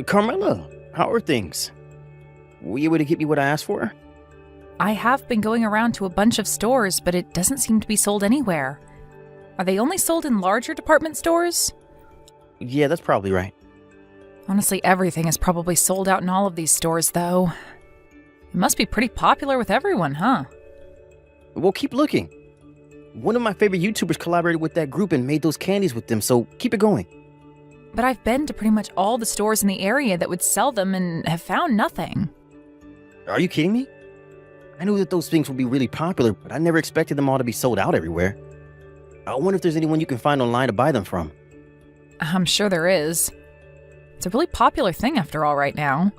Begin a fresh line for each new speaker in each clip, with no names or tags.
Carmela, how are things? Were you able to get me what I asked for?
I have been going around to a bunch of stores, but it doesn't seem to be sold anywhere. Are they only sold in larger department stores?
Yeah, that's probably right.
Honestly, everything is probably sold out in all of these stores, though. It must be pretty popular with everyone, huh?
Well, keep looking. One of my favorite YouTubers collaborated with that group and made those candies with them, so keep it going.
But I've been to pretty much all the stores in the area that would sell them and have found nothing.
Are you kidding me? I knew that those things would be really popular, but I never expected them all to be sold out everywhere. I wonder if there's anyone you can find online to buy them from.
I'm sure there is. It's a really popular thing after all right now.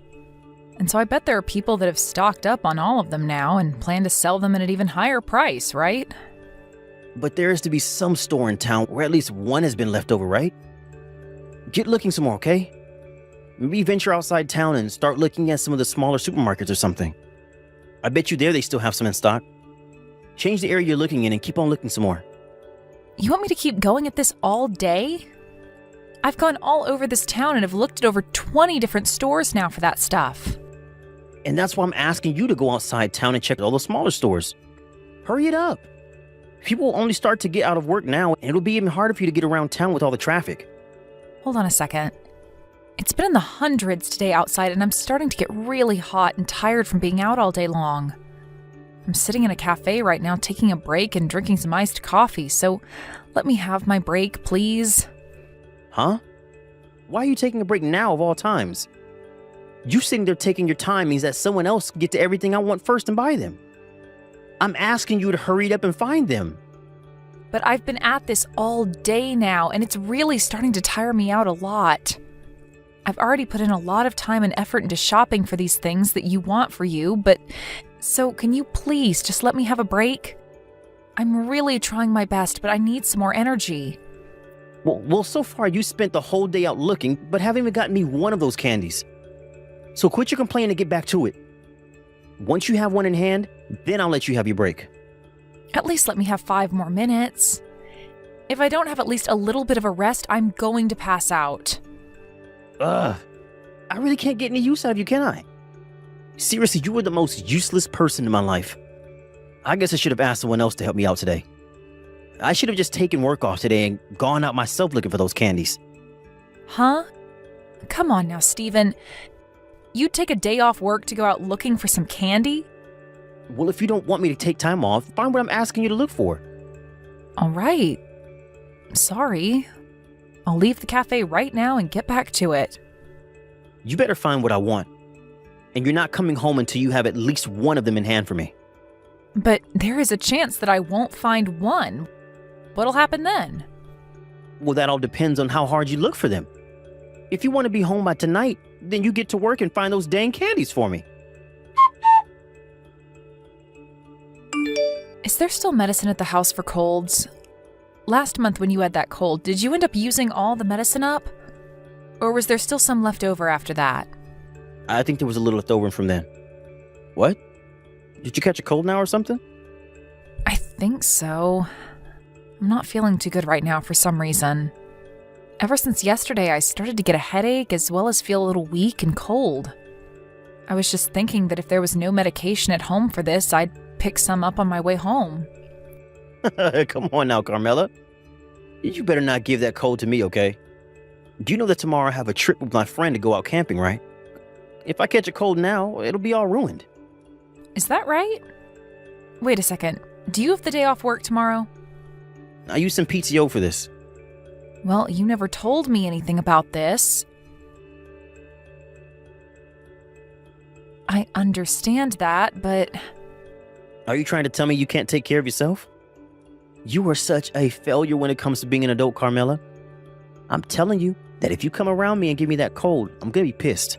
And so I bet there are people that have stocked up on all of them now and plan to sell them at an even higher price, right?
But there is to be some store in town where at least one has been left over, right? Get looking some more, okay? Maybe venture outside town and start looking at some of the smaller supermarkets or something. I bet you there they still have some in stock. Change the area you're looking in and keep on looking some more.
You want me to keep going at this all day? I've gone all over this town and have looked at over 20 different stores now for that stuff.
And that's why I'm asking you to go outside town and check all the smaller stores. Hurry it up. People will only start to get out of work now, and it'll be even harder for you to get around town with all the traffic.
Hold on a second. It's been in the hundreds today outside, and I'm starting to get really hot and tired from being out all day long. I'm sitting in a cafe right now taking a break and drinking some iced coffee, so let me have my break, please.
Huh? Why are you taking a break now of all times? You sitting there taking your time means that someone else can get to everything I want first and buy them. I'm asking you to hurry it up and find them.
But I've been at this all day now, and it's really starting to tire me out a lot. I've already put in a lot of time and effort into shopping for these things that you want for you, but so can you please just let me have a break? I'm really trying my best, but I need some more energy.
Well, so far you spent the whole day out looking, but haven't even gotten me one of those candies. So quit your complaining and get back to it. Once you have one in hand, then I'll let you have your break.
At least let me have 5 more minutes. If I don't have at least a little bit of a rest, I'm going to pass out.
Ugh. I really can't get any use out of you, can I? Seriously, you were the most useless person in my life. I guess I should have asked someone else to help me out today. I should have just taken work off today and gone out myself looking for those candies.
Huh? Come on now, Steven. You'd take a day off work to go out looking for some candy?
Well, if you don't want me to take time off, find what I'm asking you to look for.
All right. Sorry. I'll leave the cafe right now and get back to it.
You better find what I want. And you're not coming home until you have at least one of them in hand for me.
But there is a chance that I won't find one. What'll happen then?
Well, that all depends on how hard you look for them. If you want to be home by tonight, then you get to work and find those dang candies for me.
Is there still medicine at the house for colds? Last month when you had that cold, did you end up using all the medicine up? Or was there still some left over after that?
I think there was a little left over from then. What? Did you catch a cold now or something?
I think so. I'm not feeling too good right now for some reason. Ever since yesterday, I started to get a headache as well as feel a little weak and cold. I was just thinking that if there was no medication at home for this, I'd pick some up on my way home.
Come on now, Carmela. You better not give that cold to me, okay? You know that tomorrow I have a trip with my friend to go out camping, right? If I catch a cold now, it'll be all ruined.
Is that right? Wait a second. Do you have the day off work tomorrow?
I used some PTO for this.
Well, you never told me anything about this. I understand that, but...
Are you trying to tell me you can't take care of yourself? You are such a failure when it comes to being an adult, Carmela. I'm telling you that if you come around me and give me that cold, I'm gonna be pissed.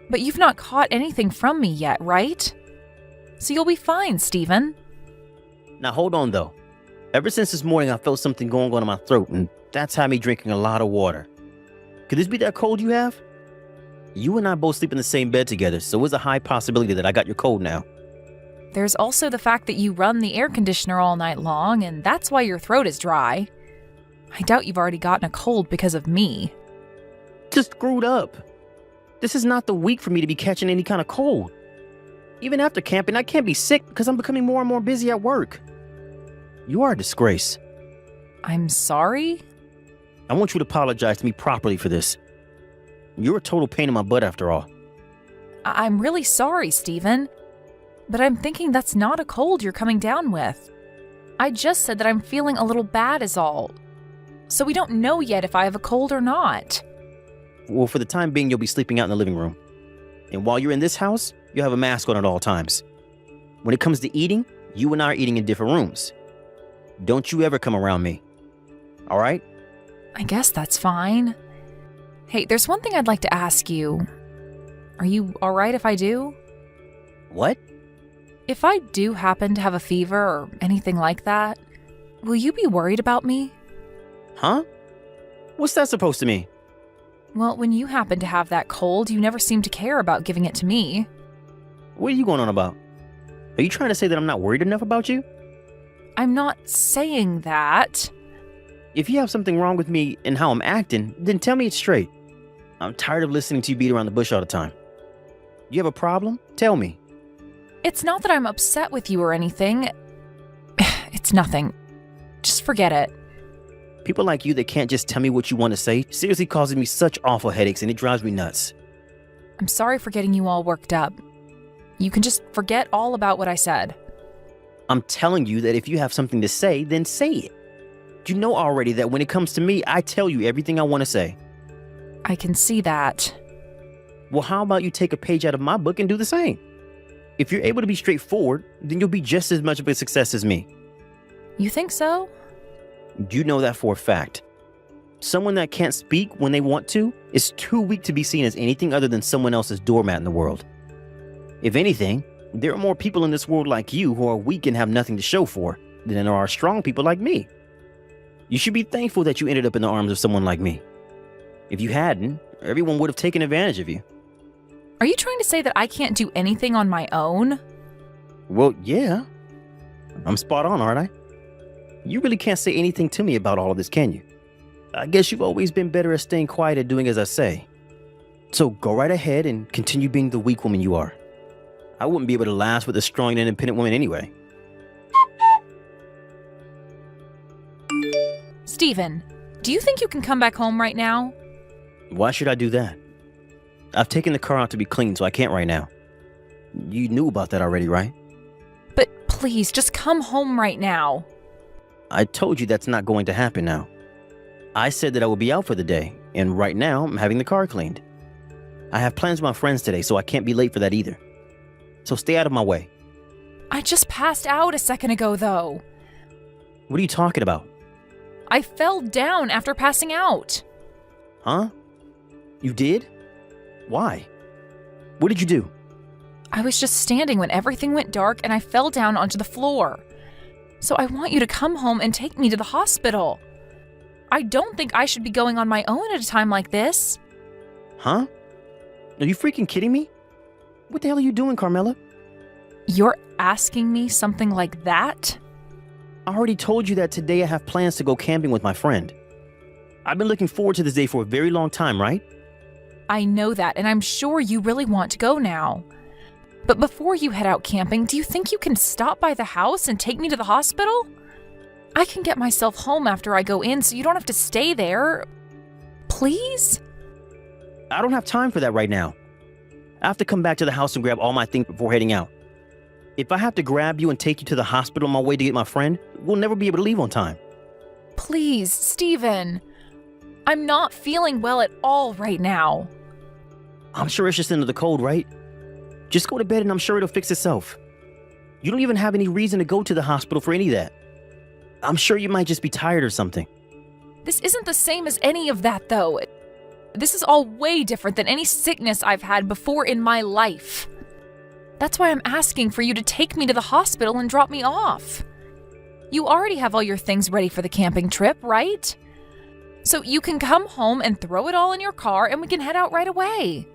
But you've not caught anything from me yet, right? So you'll be fine, Steven.
Now hold on though. Ever since this morning I felt something going on in my throat, and that's had me drinking a lot of water. Could this be that cold you have? You and I both sleep in the same bed together, so it's a high possibility that I got your cold now.
There's also the fact that you run the air conditioner all night long, and that's why your throat is dry. I doubt you've already gotten a cold because of me.
Just screwed up. This is not the week for me to be catching any kind of cold. Even after camping, I can't be sick because I'm becoming more and more busy at work. You are a disgrace.
I'm sorry?
I want you to apologize to me properly for this. You're a total pain in my butt after all.
I'm really sorry, Stephen. But I'm thinking that's not a cold you're coming down with. I just said that I'm feeling a little bad is all. So we don't know yet if I have a cold or not.
Well, for the time being, you'll be sleeping out in the living room. And while you're in this house, you'll have a mask on at all times. When it comes to eating, you and I are eating in different rooms. Don't you ever come around me. All right?
I guess that's fine. Hey, there's one thing I'd like to ask you. Are you all right if I do?
What?
If I do happen to have a fever or anything like that, will you be worried about me?
Huh? What's that supposed to mean?
Well, when you happen to have that cold, you never seem to care about giving it to me.
What are you going on about? Are you trying to say that I'm not worried enough about you?
I'm not saying that.
If you have something wrong with me and how I'm acting, then tell me it straight. I'm tired of listening to you beat around the bush all the time. You have a problem? Tell me.
It's not that I'm upset with you or anything. It's nothing. Just forget it.
People like you that can't just tell me what you want to say seriously causes me such awful headaches and it drives me nuts.
I'm sorry for getting you all worked up. You can just forget all about what I said.
I'm telling you that if you have something to say, then say it. You know already that when it comes to me, I tell you everything I want to say.
I can see that.
Well, how about you take a page out of my book and do the same? If you're able to be straightforward, then you'll be just as much of a success as me.
You think so?
You know that for a fact. Someone that can't speak when they want to is too weak to be seen as anything other than someone else's doormat in the world. If anything, there are more people in this world like you who are weak and have nothing to show for than there are strong people like me. You should be thankful that you ended up in the arms of someone like me. If you hadn't, everyone would have taken advantage of you.
Are you trying to say that I can't do anything on my own?
Well, yeah. I'm spot on, aren't I? You really can't say anything to me about all of this, can you? I guess you've always been better at staying quiet and doing as I say. So go right ahead and continue being the weak woman you are. I wouldn't be able to last with a strong and independent woman anyway.
Stephen, do you think you can come back home right now?
Why should I do that? I've taken the car out to be cleaned, so I can't right now. You knew about that already, right?
But please, just come home right now.
I told you that's not going to happen now. I said that I would be out for the day, and right now I'm having the car cleaned. I have plans with my friends today, so I can't be late for that either. So stay out of my way.
I just passed out a second ago, though.
What are you talking about?
I fell down after passing out.
Huh? You did? Why? What did you do?
I was just standing when everything went dark and I fell down onto the floor. So I want you to come home and take me to the hospital. I don't think I should be going on my own at a time like this.
Huh? Are you freaking kidding me? What the hell are you doing, Carmela?
You're asking me something like that?
I already told you that today I have plans to go camping with my friend. I've been looking forward to this day for a very long time, right?
I know that, and I'm sure you really want to go now. But before you head out camping, do you think you can stop by the house and take me to the hospital? I can get myself home after I go in so you don't have to stay there. Please?
I don't have time for that right now. I have to come back to the house and grab all my things before heading out. If I have to grab you and take you to the hospital on my way to get my friend, we'll never be able to leave on time.
Please, Stephen. I'm not feeling well at all right now.
I'm sure it's just into the cold, right? Just go to bed and I'm sure it'll fix itself. You don't even have any reason to go to the hospital for any of that. I'm sure you might just be tired or something.
This isn't the same as any of that, though. This is all way different than any sickness I've had before in my life. That's why I'm asking for you to take me to the hospital and drop me off. You already have all your things ready for the camping trip, right? So you can come home and throw it all in your car and we can head out right away.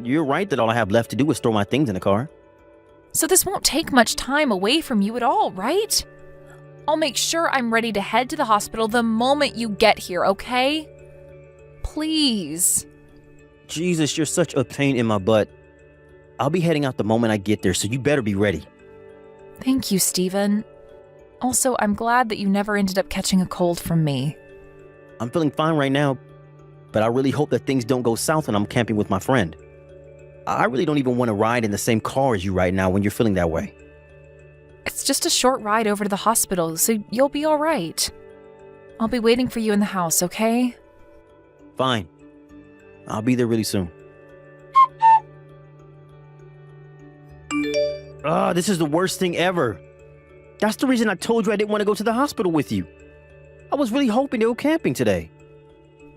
You're right that all I have left to do is store my things in the car.
So this won't take much time away from you at all, right? I'll make sure I'm ready to head to the hospital the moment you get here, okay? Please.
Jesus, you're such a pain in my butt. I'll be heading out the moment I get there, so you better be ready.
Thank you, Steven. Also, I'm glad that you never ended up catching a cold from me.
I'm feeling fine right now, but I really hope that things don't go south when I'm camping with my friend. I really don't even want to ride in the same car as you right now when you're feeling that way.
It's just a short ride over to the hospital, so you'll be all right. I'll be waiting for you in the house, okay?
Fine. I'll be there really soon. This is the worst thing ever. That's the reason I told you I didn't want to go to the hospital with you. I was really hoping to go camping today.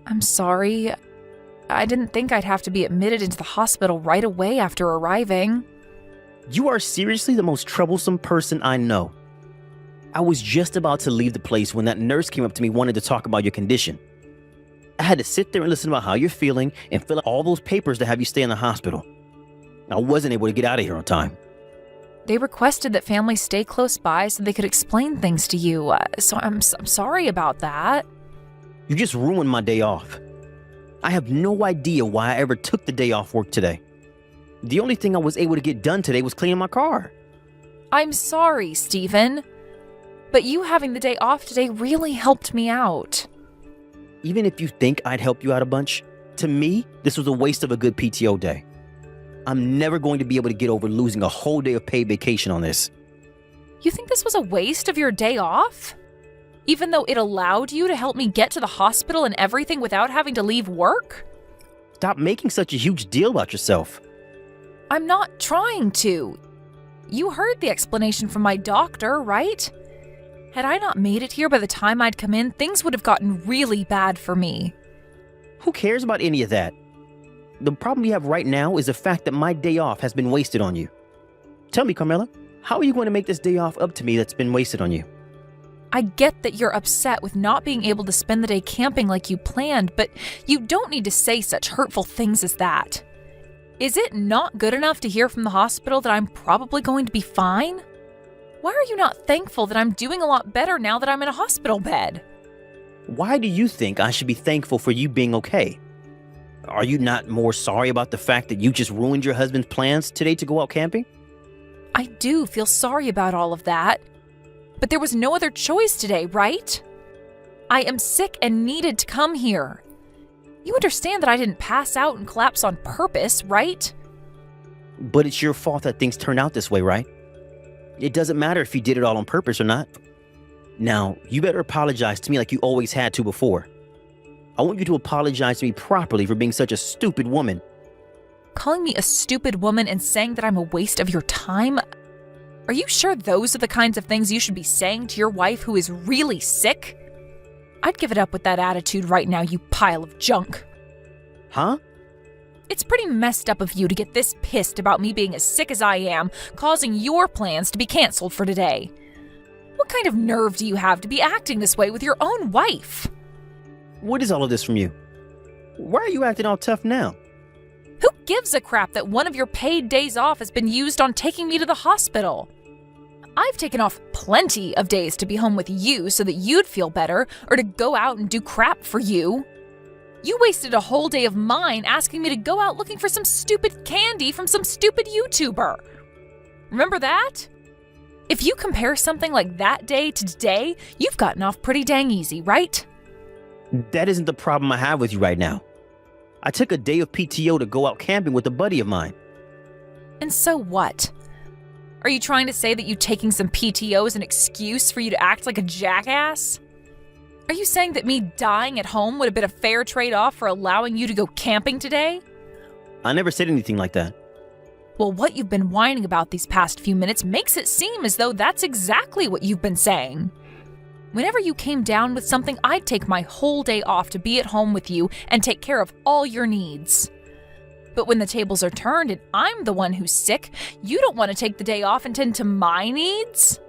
I'm sorry. I didn't think I'd have to be admitted into the hospital right away after arriving.
You are seriously the most troublesome person I know. I was just about to leave the place when that nurse came up to me wanting to talk about your condition. I had to sit there and listen about how you're feeling and fill out all those papers to have you stay in the hospital. I wasn't able to get out of here on time.
They requested that families stay close by so they could explain things to you, so I'm sorry about that.
You just ruined my day off. I have no idea why I ever took the day off work today. The only thing I was able to get done today was cleaning my car.
I'm sorry, Steven. But you having the day off today really helped me out.
Even if you think I'd help you out a bunch, to me, this was a waste of a good PTO day. I'm never going to be able to get over losing a whole day of paid vacation on this.
You think this was a waste of your day off? Even though it allowed you to help me get to the hospital and everything without having to leave work?
Stop making such a huge deal about yourself.
I'm not trying to. You heard the explanation from my doctor, right? Had I not made it here by the time I'd come in, things would have gotten really bad for me.
Who cares about any of that? The problem you have right now is the fact that my day off has been wasted on you. Tell me, Carmela, how are you going to make this day off up to me that's been wasted on you?
I get that you're upset with not being able to spend the day camping like you planned, but you don't need to say such hurtful things as that. Is it not good enough to hear from the hospital that I'm probably going to be fine? Why are you not thankful that I'm doing a lot better now that I'm in a hospital bed?
Why do you think I should be thankful for you being okay? Are you not more sorry about the fact that you just ruined your husband's plans today to go out camping?
I do feel sorry about all of that. But there was no other choice today, right? I am sick and needed to come here. You understand that I didn't pass out and collapse on purpose, right?
But it's your fault that things turned out this way, right? It doesn't matter if you did it all on purpose or not. Now, you better apologize to me like you always had to before. I want you to apologize to me properly for being such a stupid woman.
Calling me a stupid woman and saying that I'm a waste of your time? Are you sure those are the kinds of things you should be saying to your wife who is really sick? I'd give it up with that attitude right now, you pile of junk.
Huh?
It's pretty messed up of you to get this pissed about me being as sick as I am, causing your plans to be canceled for today. What kind of nerve do you have to be acting this way with your own wife?
What is all of this from you? Why are you acting all tough now?
Who gives a crap that one of your paid days off has been used on taking me to the hospital? I've taken off plenty of days to be home with you so that you'd feel better, or to go out and do crap for you. You wasted a whole day of mine asking me to go out looking for some stupid candy from some stupid YouTuber. Remember that? If you compare something like that day to today, you've gotten off pretty dang easy, right?
That isn't the problem I have with you right now. I took a day of PTO to go out camping with a buddy of mine.
And so what? Are you trying to say that you taking some PTO is an excuse for you to act like a jackass? Are you saying that me dying at home would have been a fair trade-off for allowing you to go camping today?
I never said anything like that.
Well, what you've been whining about these past few minutes makes it seem as though that's exactly what you've been saying. Whenever you came down with something, I'd take my whole day off to be at home with you and take care of all your needs. But when the tables are turned and I'm the one who's sick, you don't want to take the day off and tend to my needs?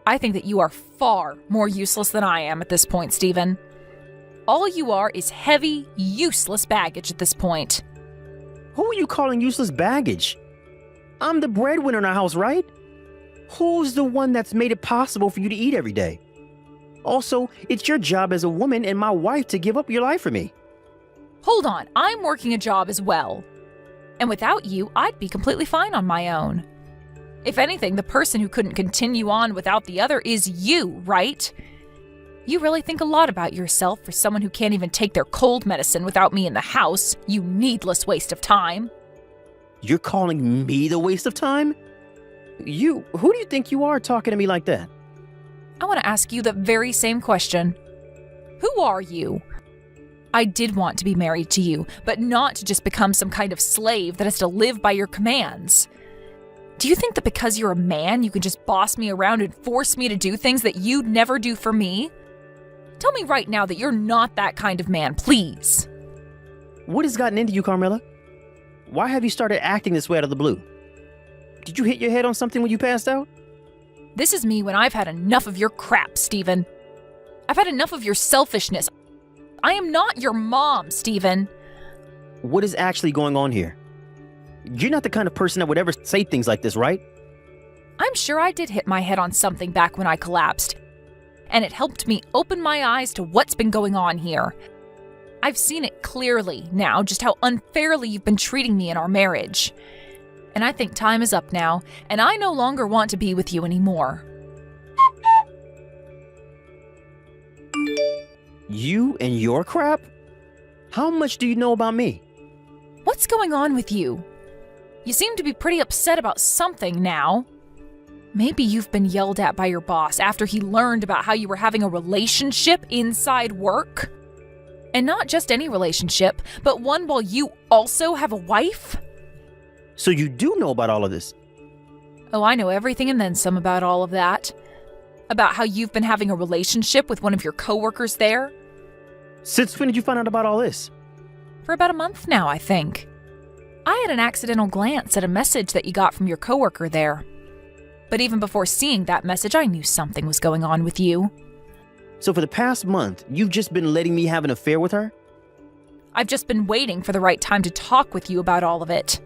I think that you are far more useless than I am at this point, Steven. All you are is heavy, useless baggage at this point.
Who are you calling useless baggage? I'm the breadwinner in our house, right? Who's the one that's made it possible for you to eat every day? Also, it's your job as a woman and my wife to give up your life for me.
Hold on, I'm working a job as well. And without you, I'd be completely fine on my own. If anything, the person who couldn't continue on without the other is you, right? You really think a lot about yourself for someone who can't even take their cold medicine without me in the house, you needless waste of time.
You're calling me the waste of time? Who do you think you are talking to me like that?
I want to ask you the very same question. Who are you? I did want to be married to you, but not to just become some kind of slave that has to live by your commands. Do you think that because you're a man, you can just boss me around and force me to do things that you'd never do for me? Tell me right now that you're not that kind of man, please.
What has gotten into you, Carmela? Why have you started acting this way out of the blue? Did you hit your head on something when you passed out?
This is me when I've had enough of your crap, Stephen. I've had enough of your selfishness. I am not your mom, Stephen.
What is actually going on here? You're not the kind of person that would ever say things like this, right?
I'm sure I did hit my head on something back when I collapsed. And it helped me open my eyes to what's been going on here. I've seen it clearly now, just how unfairly you've been treating me in our marriage. And I think time is up now, and I no longer want to be with you anymore.
You and your crap? How much do you know about me?
What's going on with you? You seem to be pretty upset about something now. Maybe you've been yelled at by your boss after he learned about how you were having a relationship inside work. And not just any relationship, but one while you also have a wife?
So you do know about all of this?
Oh, I know everything and then some about all of that. About how you've been having a relationship with one of your coworkers there.
Since when did you find out about all this?
For about a month now, I think. I had an accidental glance at a message that you got from your coworker there. But even before seeing that message, I knew something was going on with you.
So for the past month, you've just been letting me have an affair with her?
I've just been waiting for the right time to talk with you about all of it.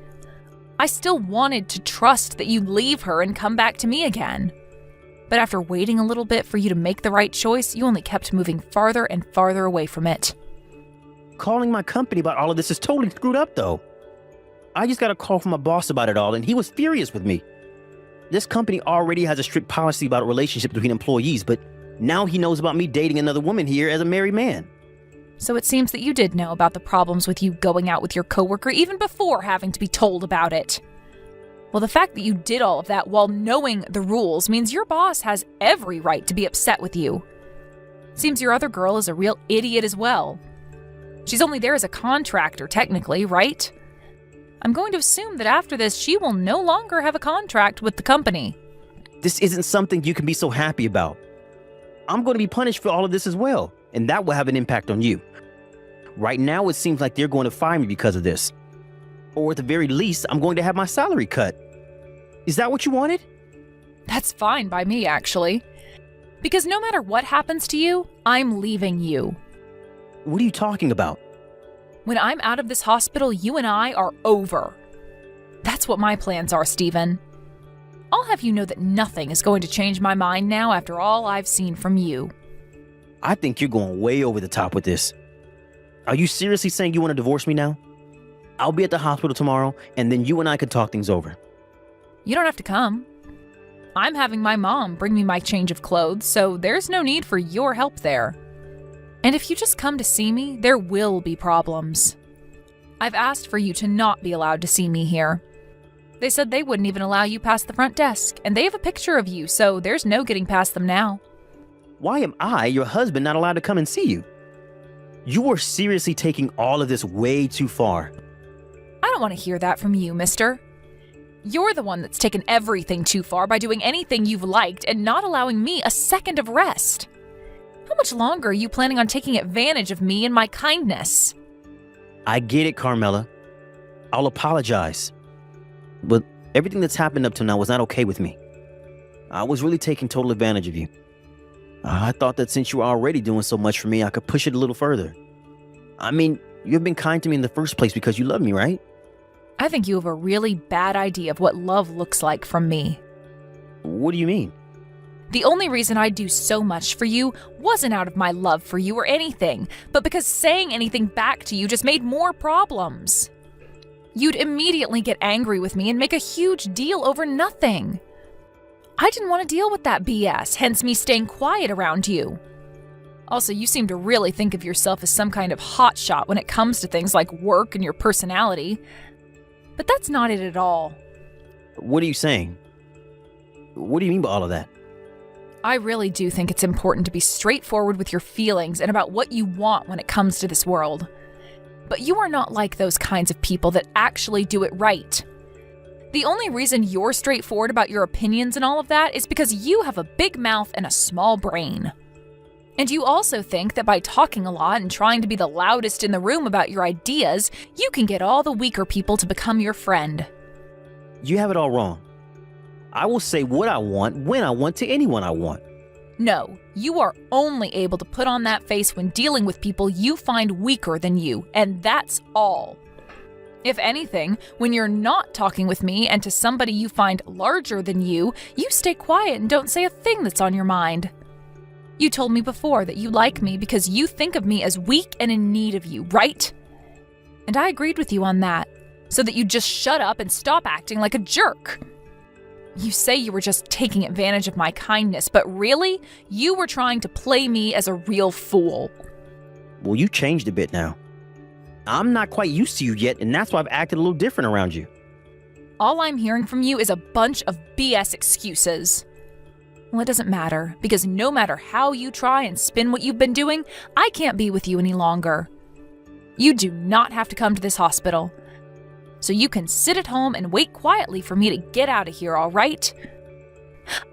I still wanted to trust that you'd leave her and come back to me again. But after waiting a little bit for you to make the right choice, you only kept moving farther and farther away from it.
Calling my company about all of this is totally screwed up, though. I just got a call from my boss about it all, and he was furious with me. This company already has a strict policy about relationships between employees, but now he knows about me dating another woman here as a married man.
So it seems that you did know about the problems with you going out with your coworker even before having to be told about it. Well, the fact that you did all of that while knowing the rules means your boss has every right to be upset with you. Seems your other girl is a real idiot as well. She's only there as a contractor, technically, right? I'm going to assume that after this, she will no longer have a contract with the company.
This isn't something you can be so happy about. I'm going to be punished for all of this as well, and that will have an impact on you. Right now, it seems like they're going to fire me because of this. Or at the very least, I'm going to have my salary cut. Is that what you wanted?
That's fine by me, actually. Because no matter what happens to you, I'm leaving you.
What are you talking about?
When I'm out of this hospital, you and I are over. That's what my plans are, Stephen. I'll have you know that nothing is going to change my mind now after all I've seen from you.
I think you're going way over the top with this. Are you seriously saying you want to divorce me now? I'll be at the hospital tomorrow, and then you and I can talk things over.
You don't have to come. I'm having my mom bring me my change of clothes, so there's no need for your help there. And if you just come to see me, there will be problems. I've asked for you to not be allowed to see me here. They said they wouldn't even allow you past the front desk, and they have a picture of you, so there's no getting past them now.
Why am I, your husband, not allowed to come and see you? You are seriously taking all of this way too far.
I don't want to hear that from you, mister. You're the one that's taken everything too far by doing anything you've liked and not allowing me a second of rest. How much longer are you planning on taking advantage of me and my kindness?
I get it, Carmela. I'll apologize. But everything that's happened up to now was not okay with me. I was really taking total advantage of you. I thought that since you were already doing so much for me, I could push it a little further. I mean, you've been kind to me in the first place because you love me, right?
I think you have a really bad idea of what love looks like from me.
What do you mean?
The only reason I'd do so much for you wasn't out of my love for you or anything, but because saying anything back to you just made more problems. You'd immediately get angry with me and make a huge deal over nothing. I didn't want to deal with that BS, hence me staying quiet around you. Also, you seem to really think of yourself as some kind of hotshot when it comes to things like work and your personality. But that's not it at all.
What are you saying? What do you mean by all of that?
I really do think it's important to be straightforward with your feelings and about what you want when it comes to this world. But you are not like those kinds of people that actually do it right. The only reason you're straightforward about your opinions and all of that is because you have a big mouth and a small brain. And you also think that by talking a lot and trying to be the loudest in the room about your ideas, you can get all the weaker people to become your friend.
You have it all wrong. I will say what I want when I want to anyone I want.
No, you are only able to put on that face when dealing with people you find weaker than you, and that's all. If anything, when you're not talking with me and to somebody you find larger than you stay quiet and don't say a thing that's on your mind. You told me before that you like me because you think of me as weak and in need of you, right? And I agreed with you on that, so that you'd just shut up and stop acting like a jerk. You say you were just taking advantage of my kindness, but really, you were trying to play me as a real fool.
Well, you changed a bit now. I'm not quite used to you yet, and that's why I've acted a little different around you.
All I'm hearing from you is a bunch of BS excuses. Well, it doesn't matter, because no matter how you try and spin what you've been doing, I can't be with you any longer. You do not have to come to this hospital. So you can sit at home and wait quietly for me to get out of here, all right?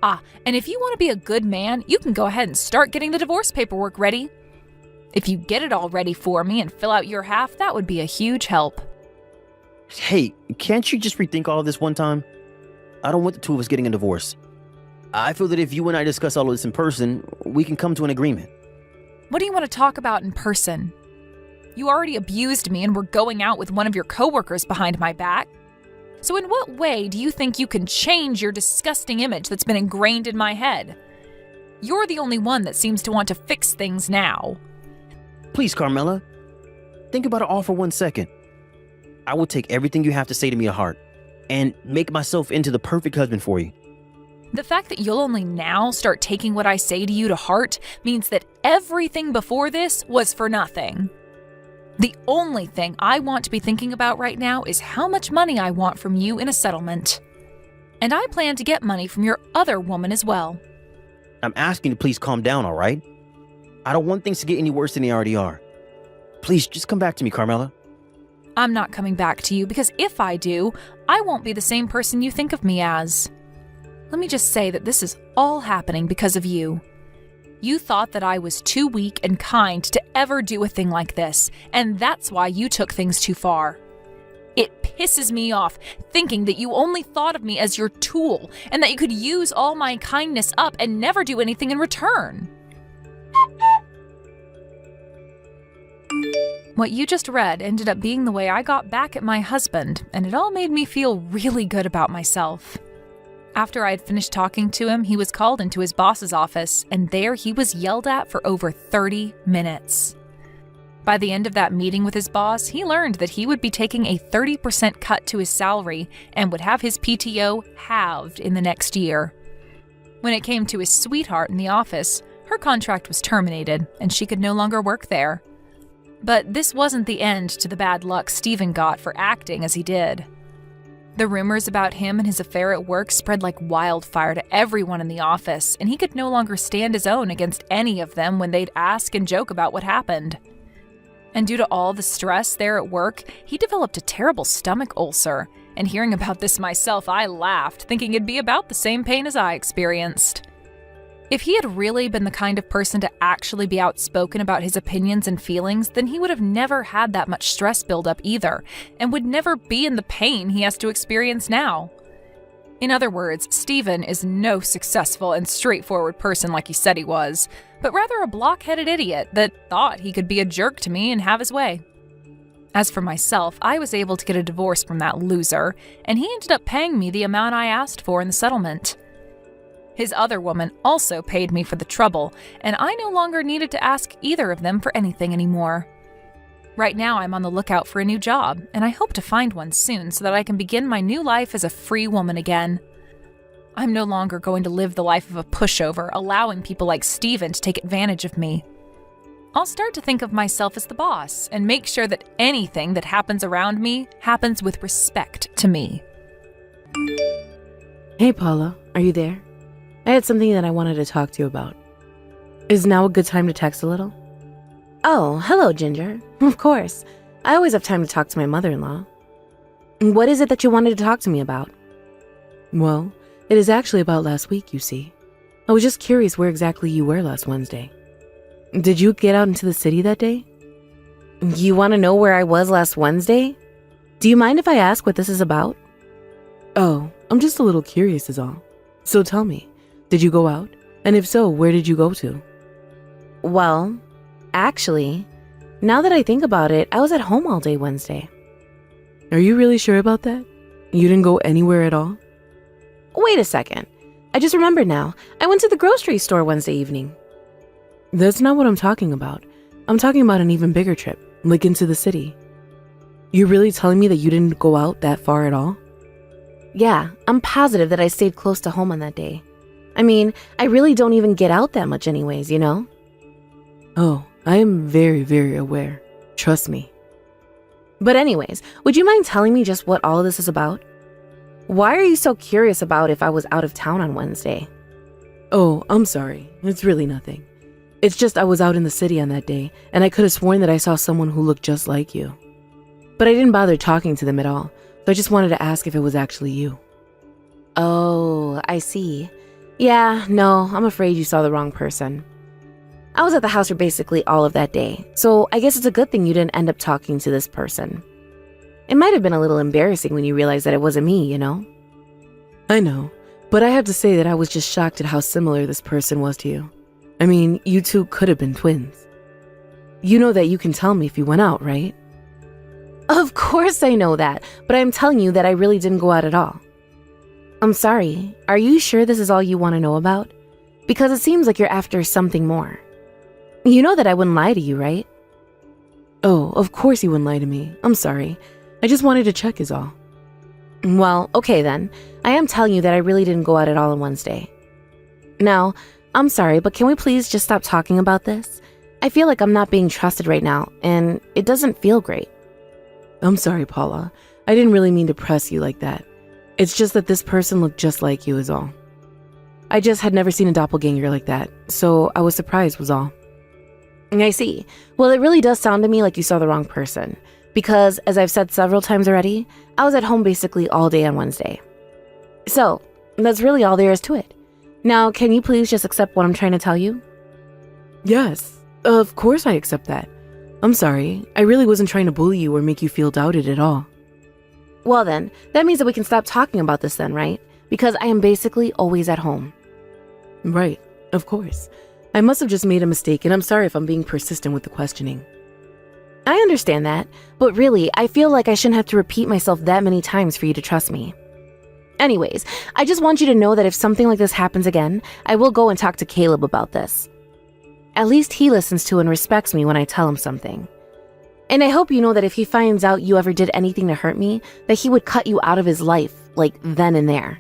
And if you want to be a good man, you can go ahead and start getting the divorce paperwork ready. If you get it all ready for me and fill out your half, that would be a huge help.
Hey, can't you just rethink all of this one time? I don't want the two of us getting a divorce. I feel that if you and I discuss all of this in person, we can come to an agreement.
What do you want to talk about in person? You already abused me and were going out with one of your coworkers behind my back. So in what way do you think you can change your disgusting image that's been ingrained in my head? You're the only one that seems to want to fix things now.
Please, Carmela, think about it all for 1 second. I will take everything you have to say to me to heart and make myself into the perfect husband for you.
The fact that you'll only now start taking what I say to you to heart means that everything before this was for nothing. The only thing I want to be thinking about right now is how much money I want from you in a settlement. And I plan to get money from your other woman as well.
I'm asking you to please calm down, all right? I don't want things to get any worse than they already are. Please, just come back to me, Carmela.
I'm not coming back to you because if I do, I won't be the same person you think of me as. Let me just say that this is all happening because of you. You thought that I was too weak and kind to ever do a thing like this, and that's why you took things too far. It pisses me off thinking that you only thought of me as your tool and that you could use all my kindness up and never do anything in return. What you just read ended up being the way I got back at my husband, and it all made me feel really good about myself. After I had finished talking to him, he was called into his boss's office, and there he was yelled at for over 30 minutes. By the end of that meeting with his boss, he learned that he would be taking a 30% cut to his salary and would have his PTO halved in the next year. When it came to his sweetheart in the office, her contract was terminated, and she could no longer work there. But this wasn't the end to the bad luck Steven got for acting as he did. The rumors about him and his affair at work spread like wildfire to everyone in the office, and he could no longer stand his own against any of them when they'd ask and joke about what happened. And due to all the stress there at work, he developed a terrible stomach ulcer, and hearing about this myself, I laughed, thinking it'd be about the same pain as I experienced. If he had really been the kind of person to actually be outspoken about his opinions and feelings, then he would have never had that much stress build up either, and would never be in the pain he has to experience now. In other words, Steven is no successful and straightforward person like he said he was, but rather a block-headed idiot that thought he could be a jerk to me and have his way. As for myself, I was able to get a divorce from that loser, and he ended up paying me the amount I asked for in the settlement. His other woman also paid me for the trouble, and I no longer needed to ask either of them for anything anymore. Right now, I'm on the lookout for a new job, and I hope to find one soon so that I can begin my new life as a free woman again. I'm no longer going to live the life of a pushover, allowing people like Steven to take advantage of me. I'll start to think of myself as the boss and make sure that anything that happens around me happens with respect to me.
Hey Paula, are you there? I had something that I wanted to talk to you about. Is now a good time to text a little? Oh, hello Ginger. Of course. I always have time to talk to my mother-in-law. What is it that you wanted to talk to me about? Well, it is actually about last week, you see. I was just curious where exactly you were last Wednesday. Did you get out into the city that day? You want to know where I was last Wednesday? Do you mind if I ask what this is about? Oh, I'm just a little curious is all. So tell me, did you go out? And if so, where did you go to? Well, actually, now that I think about it, I was at home all day Wednesday. Are you really sure about that? You didn't go anywhere at all? Wait a second. I just remembered now. I went to the grocery store Wednesday evening. That's not what I'm talking about. I'm talking about an even bigger trip, like into the city. You're really telling me that you didn't go out that far at all? Yeah, I'm positive that I stayed close to home on that day. I mean, I really don't even get out that much anyways, you know? Oh, I am very, very aware. Trust me. But anyways, would you mind telling me just what all of this is about? Why are you so curious about if I was out of town on Wednesday? Oh, I'm sorry. It's really nothing. It's just I was out in the city on that day, and I could have sworn that I saw someone who looked just like you. But I didn't bother talking to them at all, so I just wanted to ask if it was actually you. Oh, I see. Yeah, no, I'm afraid you saw the wrong person. I was at the house for basically all of that day, so I guess it's a good thing you didn't end up talking to this person. It might have been a little embarrassing when you realized that it wasn't me, you know? I know, but I have to say that I was just shocked at how similar this person was to you. I mean, you two could have been twins. You know that you can tell me if you went out, right? Of course I know that, but I'm telling you that I really didn't go out at all. I'm sorry, are you sure this is all you want to know about? Because it seems like you're after something more. You know that I wouldn't lie to you, right? Oh, of course you wouldn't lie to me. I'm sorry. I just wanted to check is all. Well, okay then. I am telling you that I really didn't go out at all on Wednesday. Now, I'm sorry, but can we please just stop talking about this? I feel like I'm not being trusted right now, and it doesn't feel great. I'm sorry, Paula. I didn't really mean to press you like that. It's just that this person looked just like you is all. I just had never seen a doppelganger like that, so I was surprised was all. I see. Well, it really does sound to me like you saw the wrong person, because, as I've said several times already, I was at home basically all day on Wednesday. So, that's really all there is to it. Now, can you please just accept what I'm trying to tell you? Yes, of course I accept that. I'm sorry, I really wasn't trying to bully you or make you feel doubted at all. Well then, that means that we can stop talking about this then, right? Because I am basically always at home. Right, of course. I must have just made a mistake, and I'm sorry if I'm being persistent with the questioning. I understand that, but really, I feel like I shouldn't have to repeat myself that many times for you to trust me. Anyways, I just want you to know that if something like this happens again, I will go and talk to Caleb about this. At least he listens to and respects me when I tell him something. And I hope you know that if he finds out you ever did anything to hurt me, that he would cut you out of his life, like then and there.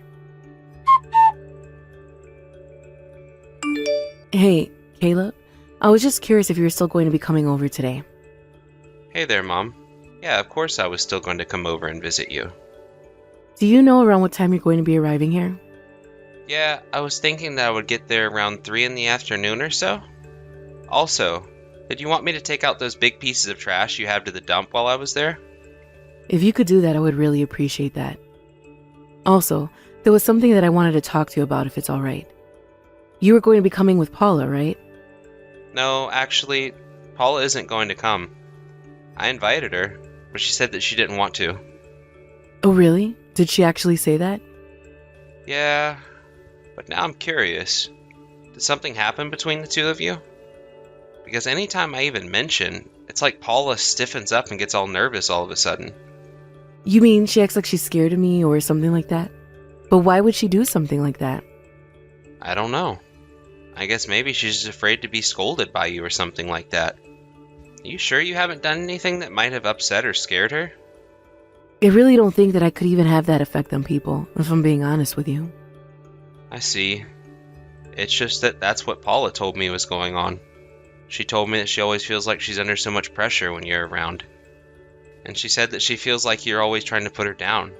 Hey, Caleb, I was just curious if you were still going to be coming over today.
Hey there, Mom. Yeah, of course I was still going to come over and visit you.
Do you know around what time you're going to be arriving here?
Yeah, I was thinking that I would get there around 3 in the afternoon or so. Also, did you want me to take out those big pieces of trash you have to the dump while I was there?
If you could do that, I would really appreciate that. Also, there was something that I wanted to talk to you about if it's all right. You were going to be coming with Paula, right?
No, actually, Paula isn't going to come. I invited her, but she said that she didn't want to.
Oh, really? Did she actually say that?
Yeah, but now I'm curious. Did something happen between the two of you? Because anytime I even mention, it's like Paula stiffens up and gets all nervous all of a sudden.
You mean she acts like she's scared of me or something like that? But why would she do something like that?
I don't know. I guess maybe she's just afraid to be scolded by you or something like that. Are you sure you haven't done anything that might have upset or scared her?
I really don't think that I could even have that effect on people, if I'm being honest with you.
I see. It's just that that's what Paula told me was going on. She told me that she always feels like she's under so much pressure when you're around. And she said that she feels like you're always trying to put her down.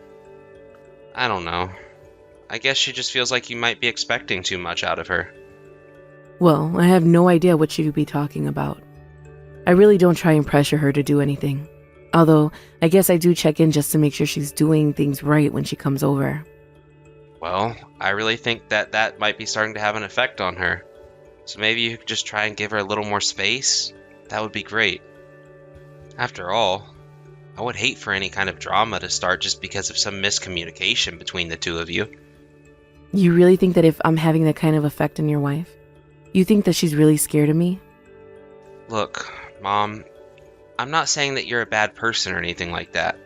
I don't know. I guess she just feels like you might be expecting too much out of her.
Well, I have no idea what she could be talking about. I really don't try and pressure her to do anything. Although, I guess I do check in just to make sure she's doing things right when she comes over.
Well, I really think that that might be starting to have an effect on her. So maybe you could just try and give her a little more space. That would be great. After all, I would hate for any kind of drama to start just because of some miscommunication between the two of you.
You really think that if I'm having that kind of effect on your wife, you think that she's really scared of me?
Look, Mom, I'm not saying that you're a bad person or anything like that.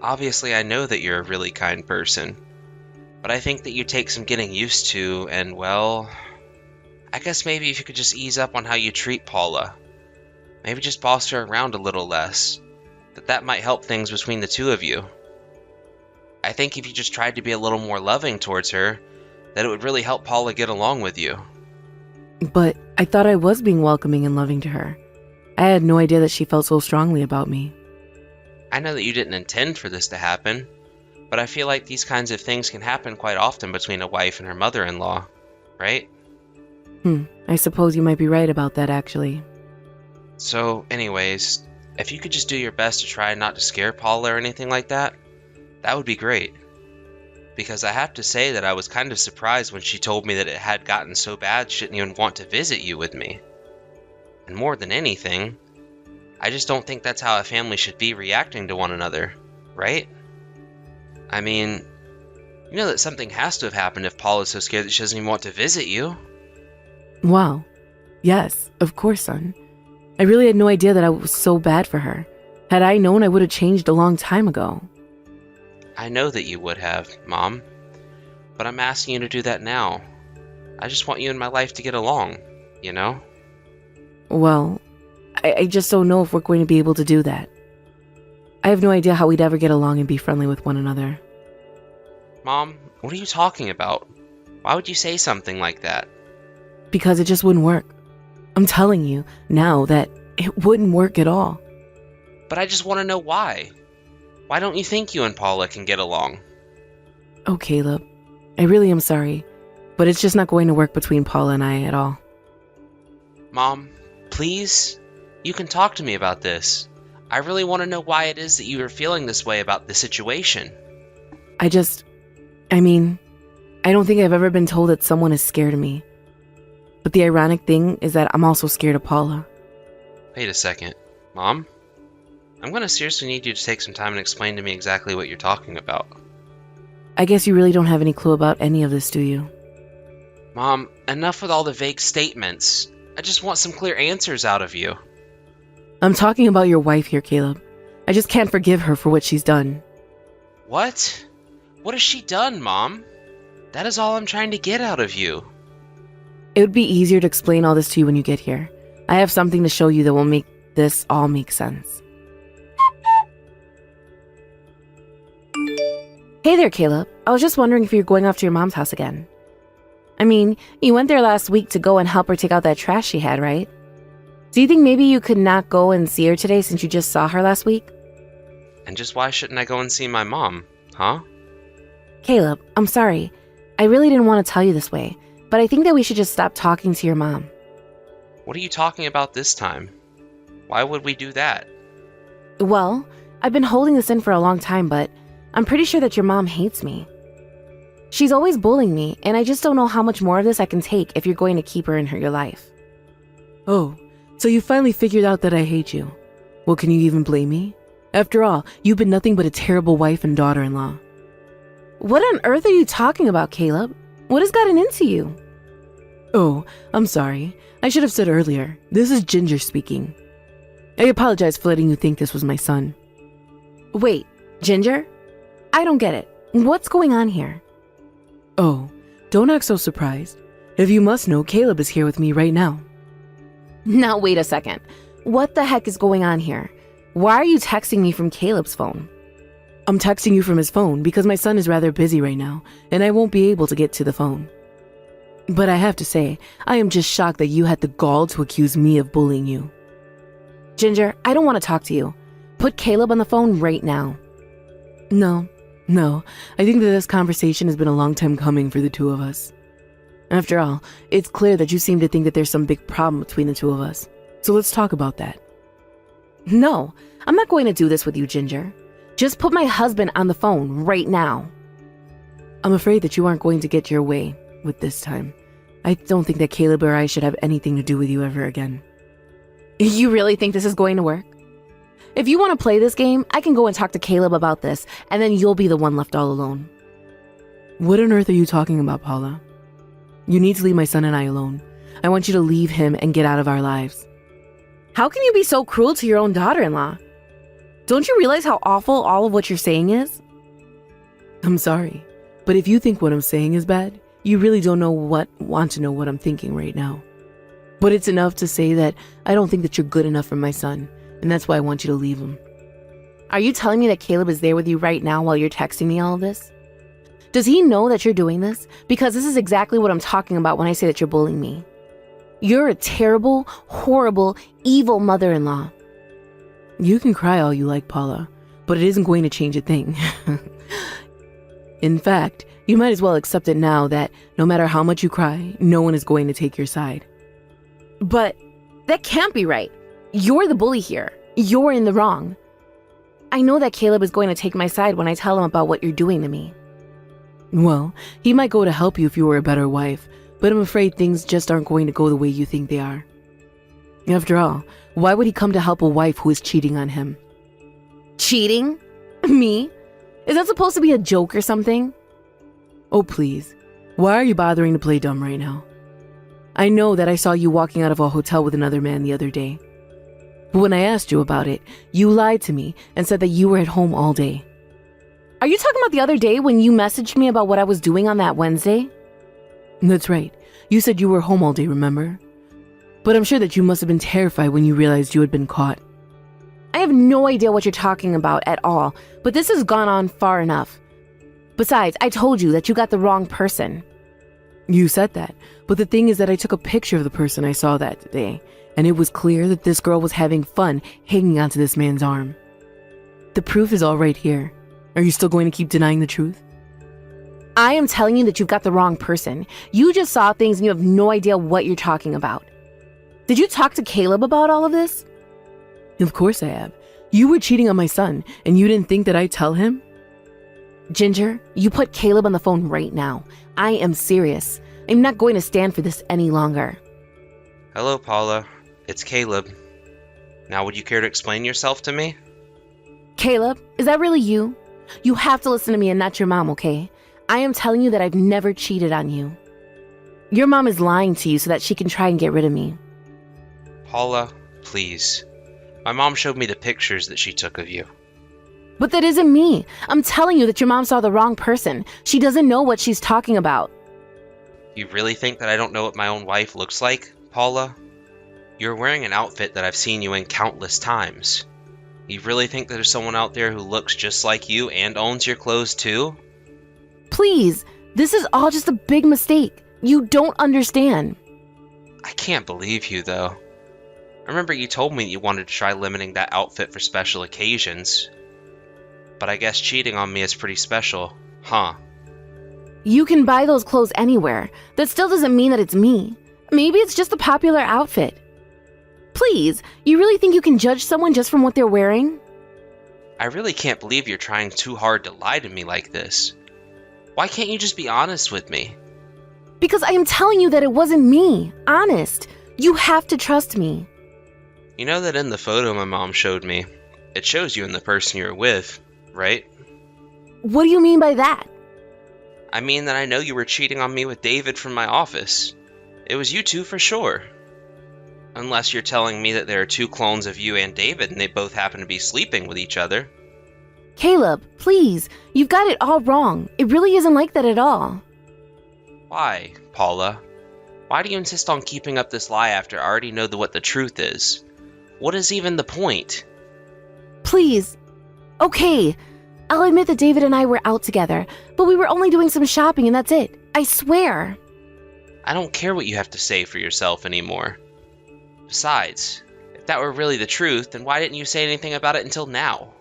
Obviously, I know that you're a really kind person. But I think that you take some getting used to, and well, I guess maybe if you could just ease up on how you treat Paula. Maybe just boss her around a little less. That might help things between the two of you. I think if you just tried to be a little more loving towards her, that it would really help Paula get along with you.
But I thought I was being welcoming and loving to her. I had no idea that she felt so strongly about me.
I know that you didn't intend for this to happen, but I feel like these kinds of things can happen quite often between a wife and her mother-in-law, right?
I suppose you might be right about that, actually.
So, anyways, if you could just do your best to try not to scare Paula or anything like that, that would be great. Because I have to say that I was kind of surprised when she told me that it had gotten so bad she didn't even want to visit you with me. And more than anything, I just don't think that's how a family should be reacting to one another, right? I mean, you know that something has to have happened if Paula's so scared that she doesn't even want to visit you.
Wow. Yes, of course, son. I really had no idea that I was so bad for her. Had I known, I would have changed a long time ago.
I know that you would have, Mom. But I'm asking you to do that now. I just want you in my life to get along, you know?
Well, I just don't know if we're going to be able to do that. I have no idea how we'd ever get along and be friendly with one another.
Mom, what are you talking about? Why would you say something like that?
Because it just wouldn't work. I'm telling you now that it wouldn't work at all.
But I just want to know why. Why don't you think you and Paula can get along?
Oh, Caleb, I really am sorry, but it's just not going to work between Paula and I at all.
Mom, please? You can talk to me about this. I really want to know why it is that you are feeling this way about the situation.
I don't think I've ever been told that someone is scared of me. But the ironic thing is that I'm also scared of Paula.
Wait a second. Mom? I'm going to seriously need you to take some time and explain to me exactly what you're talking about.
I guess you really don't have any clue about any of this, do you?
Mom, enough with all the vague statements. I just want some clear answers out of you.
I'm talking about your wife here, Caleb. I just can't forgive her for what she's done.
What? What has she done, Mom? That is all I'm trying to get out of you.
It would be easier to explain all this to you when you get here. I have something to show you that will make this all make sense. Hey there, Caleb. I was just wondering if you're going off to your mom's house again. I mean, you went there last week to go and help her take out that trash she had, right? Do you think maybe you could not go and see her today since you just saw her last week?
And just why shouldn't I go and see my mom, huh?
Caleb, I'm sorry. I really didn't want to tell you this way, but I think that we should just stop talking to your mom.
What are you talking about this time? Why would we do that?
Well, I've been holding this in for a long time, but I'm pretty sure that your mom hates me. She's always bullying me, and I just don't know how much more of this I can take if you're going to keep her in your life. Oh, so you finally figured out that I hate you. Well, can you even blame me? After all, you've been nothing but a terrible wife and daughter-in-law. What on earth are you talking about, Caleb? What has gotten into you? Oh, I'm sorry. I should have said earlier. This is Ginger speaking. I apologize for letting you think this was my son. Wait, Ginger? I don't get it. What's going on here? Oh, don't act so surprised. If you must know, Caleb is here with me right now. Now, wait a second. What the heck is going on here? Why are you texting me from Caleb's phone? I'm texting you from his phone because my son is rather busy right now, and I won't be able to get to the phone. But I have to say, I am just shocked that you had the gall to accuse me of bullying you. Ginger, I don't want to talk to you. Put Caleb on the phone right now. No. I think that this conversation has been a long time coming for the two of us. After all, it's clear that you seem to think that there's some big problem between the two of us. So let's talk about that. No, I'm not going to do this with you, Ginger. Just put my husband on the phone right now. I'm afraid that you aren't going to get your way with this time. I don't think that Caleb or I should have anything to do with you ever again. You really think this is going to work? If you want to play this game, I can go and talk to Caleb about this, and then you'll be the one left all alone. What on earth are you talking about, Paula? You need to leave my son and I alone. I want you to leave him and get out of our lives. How can you be so cruel to your own daughter-in-law? Don't you realize how awful all of what you're saying is? I'm sorry, but if you think what I'm saying is bad, you really don't want to know what I'm thinking right now. But it's enough to say that I don't think that you're good enough for my son, and that's why I want you to leave him. Are you telling me that Caleb is there with you right now while you're texting me all of this? Does he know that you're doing this? Because this is exactly what I'm talking about when I say that you're bullying me. You're a terrible, horrible, evil mother-in-law. You can cry all you like, Paula, but it isn't going to change a thing. In fact, you might as well accept it now that no matter how much you cry, no one is going to take your side. But that can't be right. You're the bully here. You're in the wrong. I know that Caleb is going to take my side when I tell him about what you're doing to me. Well, he might go to help you if you were a better wife, but I'm afraid things just aren't going to go the way you think they are. After all, why would he come to help a wife who is cheating on him? Cheating? Me? Is that supposed to be a joke or something? Oh, please. Why are you bothering to play dumb right now? I know that I saw you walking out of a hotel with another man the other day. But when I asked you about it, you lied to me and said that you were at home all day. Are you talking about the other day when you messaged me about what I was doing on that Wednesday? That's right. You said you were home all day, remember? But I'm sure that you must have been terrified when you realized you had been caught. I have no idea what you're talking about at all, but this has gone on far enough. Besides, I told you that you got the wrong person. You said that, but the thing is that I took a picture of the person I saw that day, and it was clear that this girl was having fun hanging onto this man's arm. The proof is all right here. Are you still going to keep denying the truth? I am telling you that you've got the wrong person. You just saw things and you have no idea what you're talking about. Did you talk to Caleb about all of this? Of course I have. You were cheating on my son, and you didn't think that I'd tell him? Ginger, you put Caleb on the phone right now. I am serious. I'm not going to stand for this any longer.
Hello, Paula. It's Caleb. Now, would you care to explain yourself to me?
Caleb, is that really you? You have to listen to me and not your mom, okay? I am telling you that I've never cheated on you. Your mom is lying to you so that she can try and get rid of me.
Paula, please. My mom showed me the pictures that she took of you.
But that isn't me. I'm telling you that your mom saw the wrong person. She doesn't know what she's talking about.
You really think that I don't know what my own wife looks like, Paula? You're wearing an outfit that I've seen you in countless times. You really think that there's someone out there who looks just like you and owns your clothes too?
Please, this is all just a big mistake. You don't understand.
I can't believe you, though. I remember you told me you wanted to try limiting that outfit for special occasions. But I guess cheating on me is pretty special, huh?
You can buy those clothes anywhere. That still doesn't mean that it's me. Maybe it's just a popular outfit. Please, you really think you can judge someone just from what they're wearing?
I really can't believe you're trying too hard to lie to me like this. Why can't you just be honest with me?
Because I am telling you that it wasn't me. Honest. You have to trust me.
You know that in the photo my mom showed me, it shows you and the person you're with, right?
What do you mean by that?
I mean that I know you were cheating on me with David from my office. It was you two for sure. Unless you're telling me that there are two clones of you and David and they both happen to be sleeping with each other.
Caleb, please. You've got it all wrong. It really isn't like that at all.
Why, Paula? Why do you insist on keeping up this lie after I already know what the truth is? What is even the point?
Please. Okay. I'll admit that David and I were out together, but we were only doing some shopping and that's it. I swear.
I don't care what you have to say for yourself anymore. Besides, if that were really the truth, then why didn't you say anything about it until now?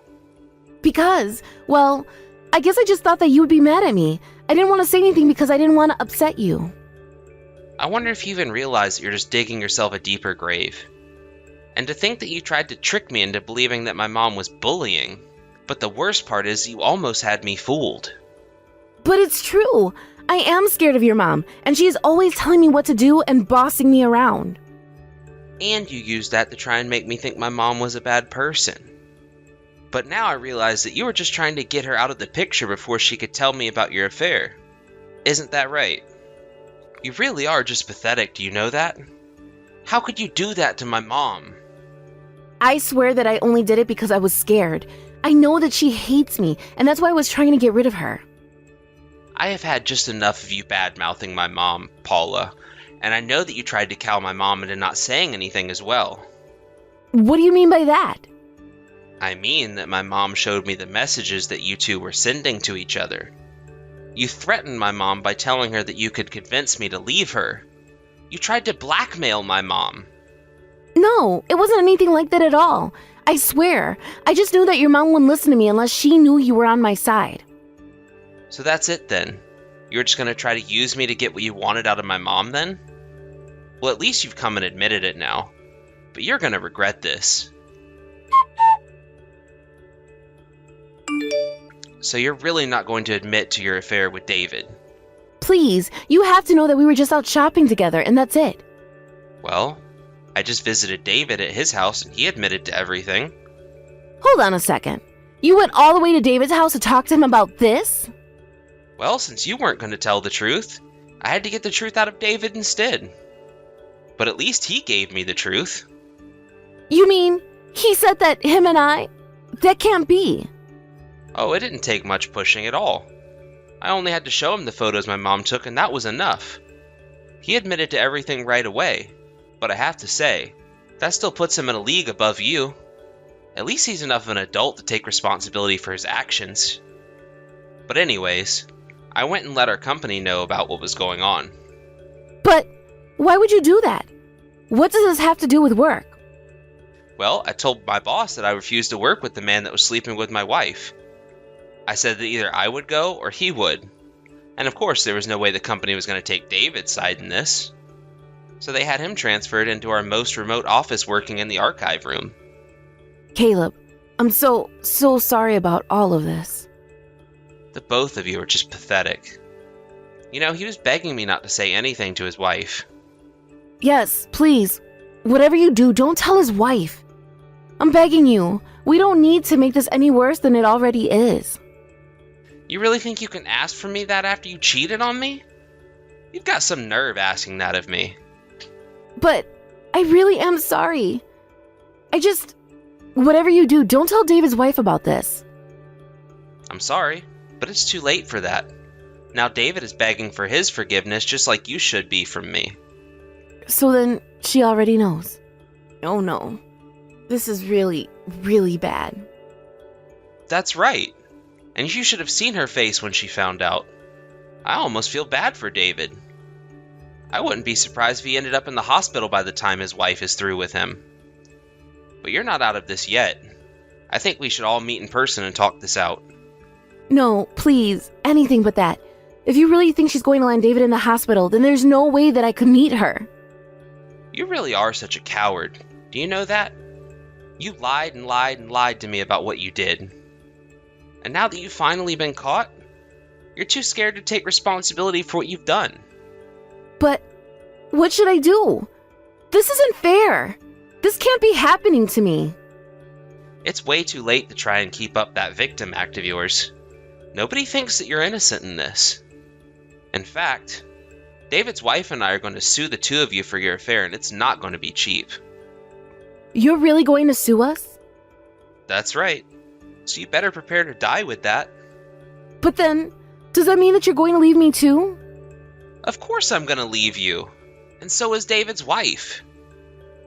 Because, well, I guess I just thought that you would be mad at me. I didn't want to say anything because I didn't want to upset you.
I wonder if you even realize that you're just digging yourself a deeper grave. And to think that you tried to trick me into believing that my mom was bullying. But the worst part is you almost had me fooled.
But it's true. I am scared of your mom, and she is always telling me what to do and bossing me around.
And you used that to try and make me think my mom was a bad person. But now I realize that you were just trying to get her out of the picture before she could tell me about your affair. Isn't that right? You really are just pathetic, do you know that? How could you do that to my mom?
I swear that I only did it because I was scared. I know that she hates me, and that's why I was trying to get rid of her.
I have had just enough of you bad-mouthing my mom, Paula, and I know that you tried to cow my mom into not saying anything as well.
What do you mean by that?
I mean that my mom showed me the messages that you two were sending to each other. You threatened my mom by telling her that you could convince me to leave her. You tried to blackmail my mom.
No, it wasn't anything like that at all. I swear. I just knew that your mom wouldn't listen to me unless she knew you were on my side.
So that's it then? You were just going to try to use me to get what you wanted out of my mom then? Well, at least you've come and admitted it now. But you're going to regret this. So you're really not going to admit to your affair with David?
Please, you have to know that we were just out shopping together, and that's it.
Well, I just visited David at his house and he admitted to everything.
Hold on a second. You went all the way to David's house to talk to him about this?
Well, since you weren't going to tell the truth, I had to get the truth out of David instead. But at least he gave me the truth.
You mean, he said that him and I? That can't be.
Oh, it didn't take much pushing at all. I only had to show him the photos my mom took and that was enough. He admitted to everything right away, but I have to say, that still puts him in a league above you. At least he's enough of an adult to take responsibility for his actions. But anyways, I went and let our company know about what was going on.
But why would you do that? What does this have to do with work?
Well, I told my boss that I refused to work with the man that was sleeping with my wife. I said that either I would go or he would. And of course, there was no way the company was going to take David's side in this. So they had him transferred into our most remote office working in the archive room.
Caleb, I'm so sorry about all of this.
The both of you are just pathetic. You know, he was begging me not to say anything to his wife.
Yes, please. Whatever you do, don't tell his wife. I'm begging you. We don't need to make this any worse than it already is.
You really think you can ask for me that after you cheated on me? You've got some nerve asking that of me.
But I really am sorry. Whatever you do, don't tell David's wife about this.
I'm sorry, but it's too late for that. Now David is begging for his forgiveness just like you should be from me.
So then she already knows. Oh no. This is really, really bad.
That's right. And you should have seen her face when she found out. I almost feel bad for David. I wouldn't be surprised if he ended up in the hospital by the time his wife is through with him. But you're not out of this yet. I think we should all meet in person and talk this out.
No, please, anything but that. If you really think she's going to land David in the hospital, then there's no way that I could meet her.
You really are such a coward. Do you know that? You lied and lied and lied to me about what you did. And now that you've finally been caught, you're too scared to take responsibility for what you've done.
But what should I do? This isn't fair. This can't be happening to me.
It's way too late to try and keep up that victim act of yours. Nobody thinks that you're innocent in this. In fact, David's wife and I are going to sue the two of you for your affair, and it's not going to be cheap.
You're really going to sue us?
That's right. So you better prepare to die with that.
But then, does that mean that you're going to leave me too?
Of course I'm going to leave you. And so is David's wife.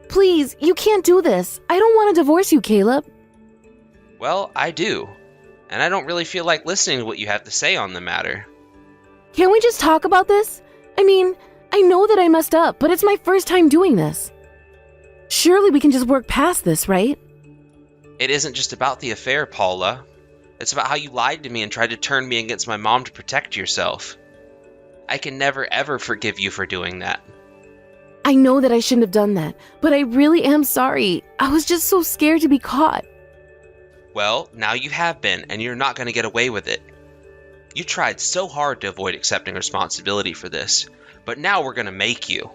Please, you can't do this. I don't want to divorce you, Caleb.
Well, I do. And I don't really feel like listening to what you have to say on the matter.
Can't we just talk about this? I mean, I know that I messed up, but it's my first time doing this. Surely we can just work past this, right?
It isn't just about the affair, Paula. It's about how you lied to me and tried to turn me against my mom to protect yourself. I can never ever forgive you for doing that.
I know that I shouldn't have done that, but I really am sorry. I was just so scared to be caught.
Well, now you have been, and you're not going to get away with it. You tried so hard to avoid accepting responsibility for this, but now we're going to make you.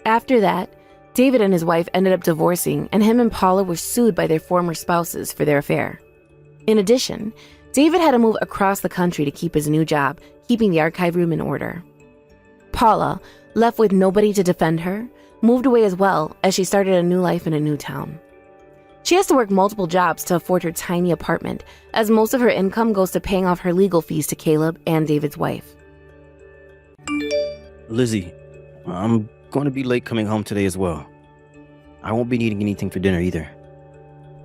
After that, David and his wife ended up divorcing, and him and Paula were sued by their former spouses for their affair. In addition, David had to move across the country to keep his new job, keeping the archive room in order. Paula, left with nobody to defend her, moved away as well as she started a new life in a new town. She has to work multiple jobs to afford her tiny apartment, as most of her income goes to paying off her legal fees to Caleb and David's wife.
Lizzie, I'm going to be late coming home today as well. I won't be needing anything for dinner either.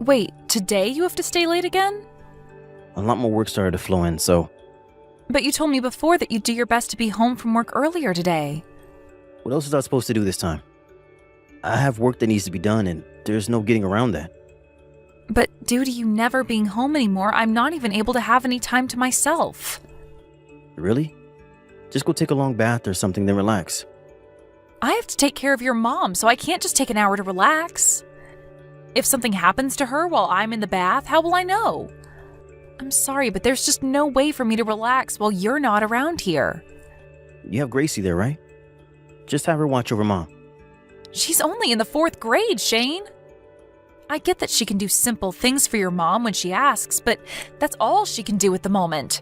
Wait, today you have to stay late again?
A lot more work started to flow in, so
But you told me before that you'd do your best to be home from work earlier today.
what else was I supposed to do this time? I have work that needs to be done, and there's no getting around that.
But due to you never being home anymore, I'm not even able to have any time to myself.
Really? Just go take a long bath or something, then relax.
I have to take care of your mom, so I can't just take an hour to relax. If something happens to her while I'm in the bath, how will I know? I'm sorry, but there's just no way for me to relax while you're not around here.
You have Gracie there, right? Just have her watch over Mom.
She's only in the 4th grade, Shane. I get that she can do simple things for your mom when she asks, but that's all she can do at the moment.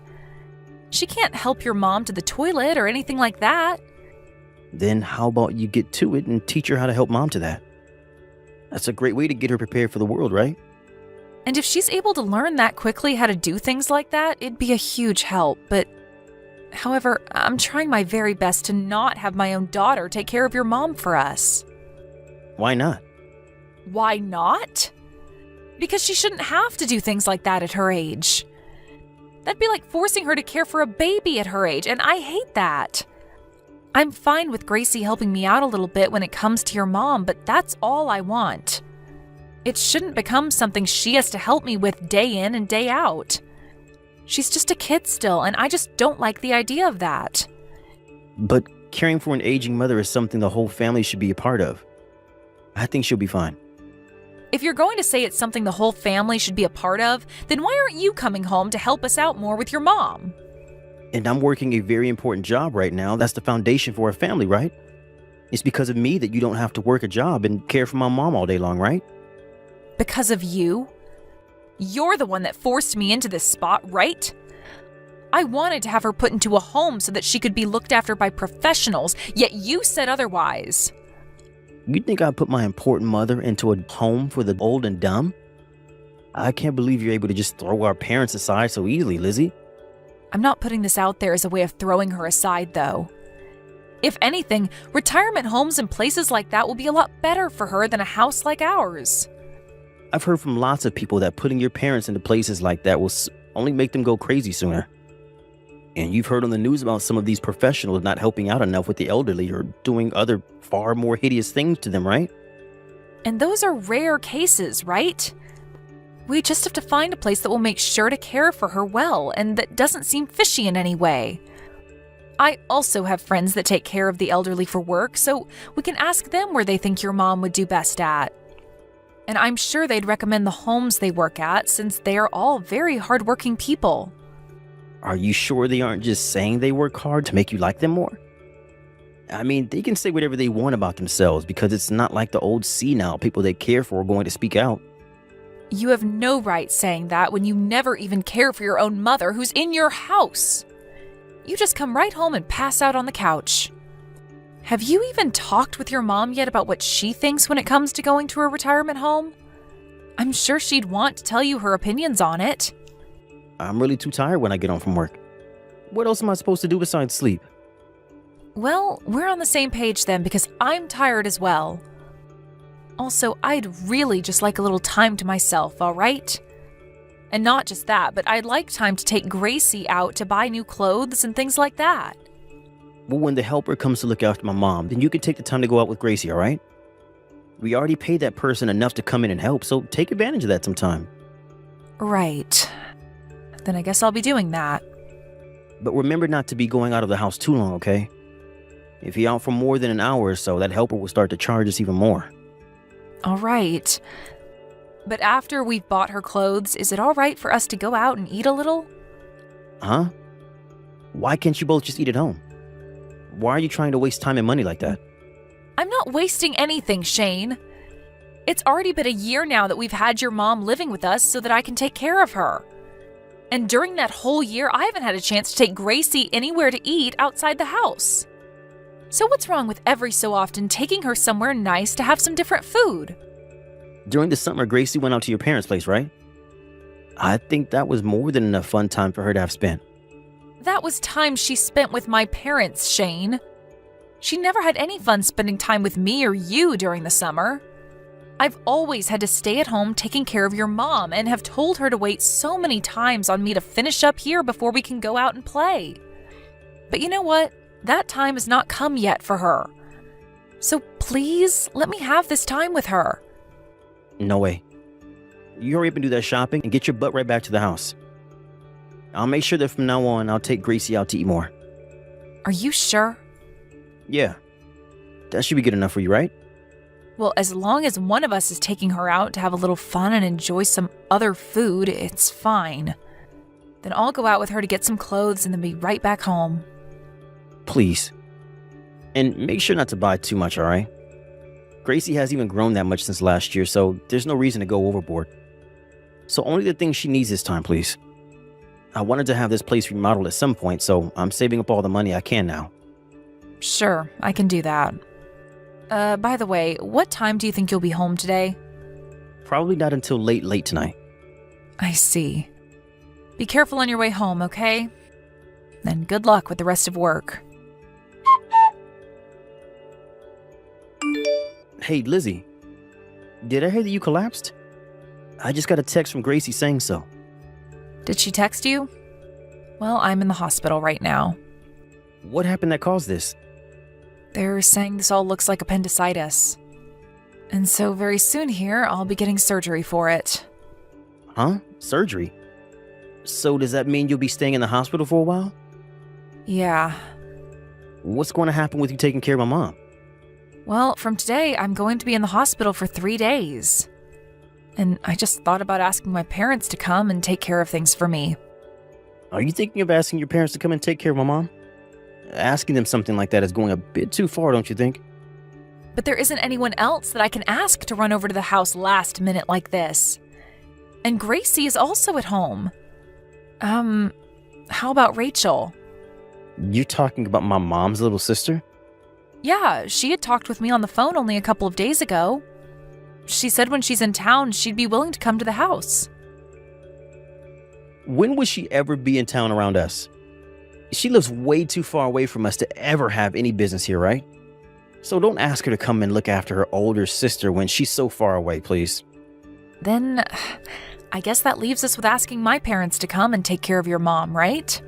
She can't help your mom to the toilet or anything like that.
Then how about you get to it and teach her how to help Mom to that? That's a great way to get her prepared for the world, right?
And if she's able to learn that quickly how to do things like that, it'd be a huge help. But, however, I'm trying my very best to not have my own daughter take care of your mom for us.
Why not?
Why not? Because she shouldn't have to do things like that at her age. That'd be like forcing her to care for a baby at her age, and I hate that. I'm fine with Gracie helping me out a little bit when it comes to your mom, but that's all I want. It shouldn't become something she has to help me with day in and day out. She's just a kid still, and I just don't like the idea of that.
But caring for an aging mother is something the whole family should be a part of. I think she'll be fine.
If you're going to say it's something the whole family should be a part of, then why aren't you coming home to help us out more with your mom?
And I'm working a very important job right now. That's the foundation for our family, right? It's because of me that you don't have to work a job and care for my mom all day long, right?
Because of you? You're the one that forced me into this spot, right? I wanted to have her put into a home so that she could be looked after by professionals, yet you said otherwise.
You think I put my important mother into a home for the old and dumb? I can't believe you're able to just throw our parents aside so easily, Lizzie.
I'm not putting this out there as a way of throwing her aside, though. If anything, retirement homes and places like that will be a lot better for her than a house like ours.
I've heard from lots of people that putting your parents into places like that will only make them go crazy sooner. And you've heard on the news about some of these professionals not helping out enough with the elderly or doing other far more hideous things to them, right?
And those are rare cases, right? We just have to find a place that will make sure to care for her well and that doesn't seem fishy in any way. I also have friends that take care of the elderly for work, so we can ask them where they think your mom would do best at. And I'm sure they'd recommend the homes they work at since they are all very hardworking people.
Are you sure they aren't just saying they work hard to make you like them more? I mean, they can say whatever they want about themselves because it's not like the old senile people they care for are going to speak out.
You have no right saying that when you never even care for your own mother who's in your house. You just come right home and pass out on the couch. Have you even talked with your mom yet about what she thinks when it comes to going to a retirement home? I'm sure she'd want to tell you her opinions on it.
I'm really too tired when I get home from work. What else am I supposed to do besides sleep?
Well, we're on the same page then because I'm tired as well. Also, I'd really just like a little time to myself, all right? And not just that, but I'd like time to take Gracie out to buy new clothes and things like that.
Well, when the helper comes to look after my mom, then you can take the time to go out with Gracie, all right? We already paid that person enough to come in and help, so take advantage of that sometime.
Right. Then I guess I'll be doing that.
But remember not to be going out of the house too long, okay? If you're out for more than an hour or so, that helper will start to charge us even more.
All right. But after we've bought her clothes, is it all right for us to go out and eat a little?
Huh? Why can't you both just eat at home? Why are you trying to waste time and money like that?
I'm not wasting anything, Shane. It's already been a year now that we've had your mom living with us so that I can take care of her. And during that whole year, I haven't had a chance to take Gracie anywhere to eat outside the house. So what's wrong with every so often taking her somewhere nice to have some different food?
During the summer, Gracie went out to your parents' place, right? I think that was more than enough fun time for her to have spent.
That was time she spent with my parents, Shane. She never had any fun spending time with me or you during the summer. I've always had to stay at home taking care of your mom and have told her to wait so many times on me to finish up here before we can go out and play. But you know what? That time has not come yet for her. So please, let me have this time with her.
No way. You hurry up and do that shopping and get your butt right back to the house. I'll make sure that from now on, I'll take Gracie out to eat more.
Are you sure?
Yeah. That should be good enough for you, right?
Well, as long as one of us is taking her out to have a little fun and enjoy some other food, it's fine. Then I'll go out with her to get some clothes and then be right back home.
Please. And make sure not to buy too much, alright? Gracie hasn't even grown that much since last year, so there's no reason to go overboard. So only the things she needs this time, please. I wanted to have this place remodeled at some point, so I'm saving up all the money I can now.
Sure, I can do that. By the way, what time do you think you'll be home today?
Probably not until late tonight.
I see. Be careful on your way home, okay? And good luck with the rest of work.
Hey, Lizzie. Did I hear that you collapsed? I just got a text from Gracie saying so.
Did she text you? Well, I'm in the hospital right now.
What happened that caused this?
They're saying this all looks like appendicitis. And so very soon here, I'll be getting surgery for it.
Huh? Surgery? So does that mean you'll be staying in the hospital for a while?
Yeah.
What's going to happen with you taking care of my mom?
Well, from today, I'm going to be in the hospital for 3 days. And I just thought about asking my parents to come and take care of things for me.
Are you thinking of asking your parents to come and take care of my mom? Asking them something like that is going a bit too far, don't you think?
But there isn't anyone else that I can ask to run over to the house last minute like this. And Gracie is also at home. How about Rachel?
You're talking about my mom's little sister?
Yeah, she had talked with me on the phone only a couple of days ago. She said when she's in town, she'd be willing to come to the house.
When would she ever be in town around us? She lives way too far away from us to ever have any business here, right? So don't ask her to come and look after her older sister when she's so far away, please.
Then, I guess that leaves us with asking my parents to come and take care of your mom, right?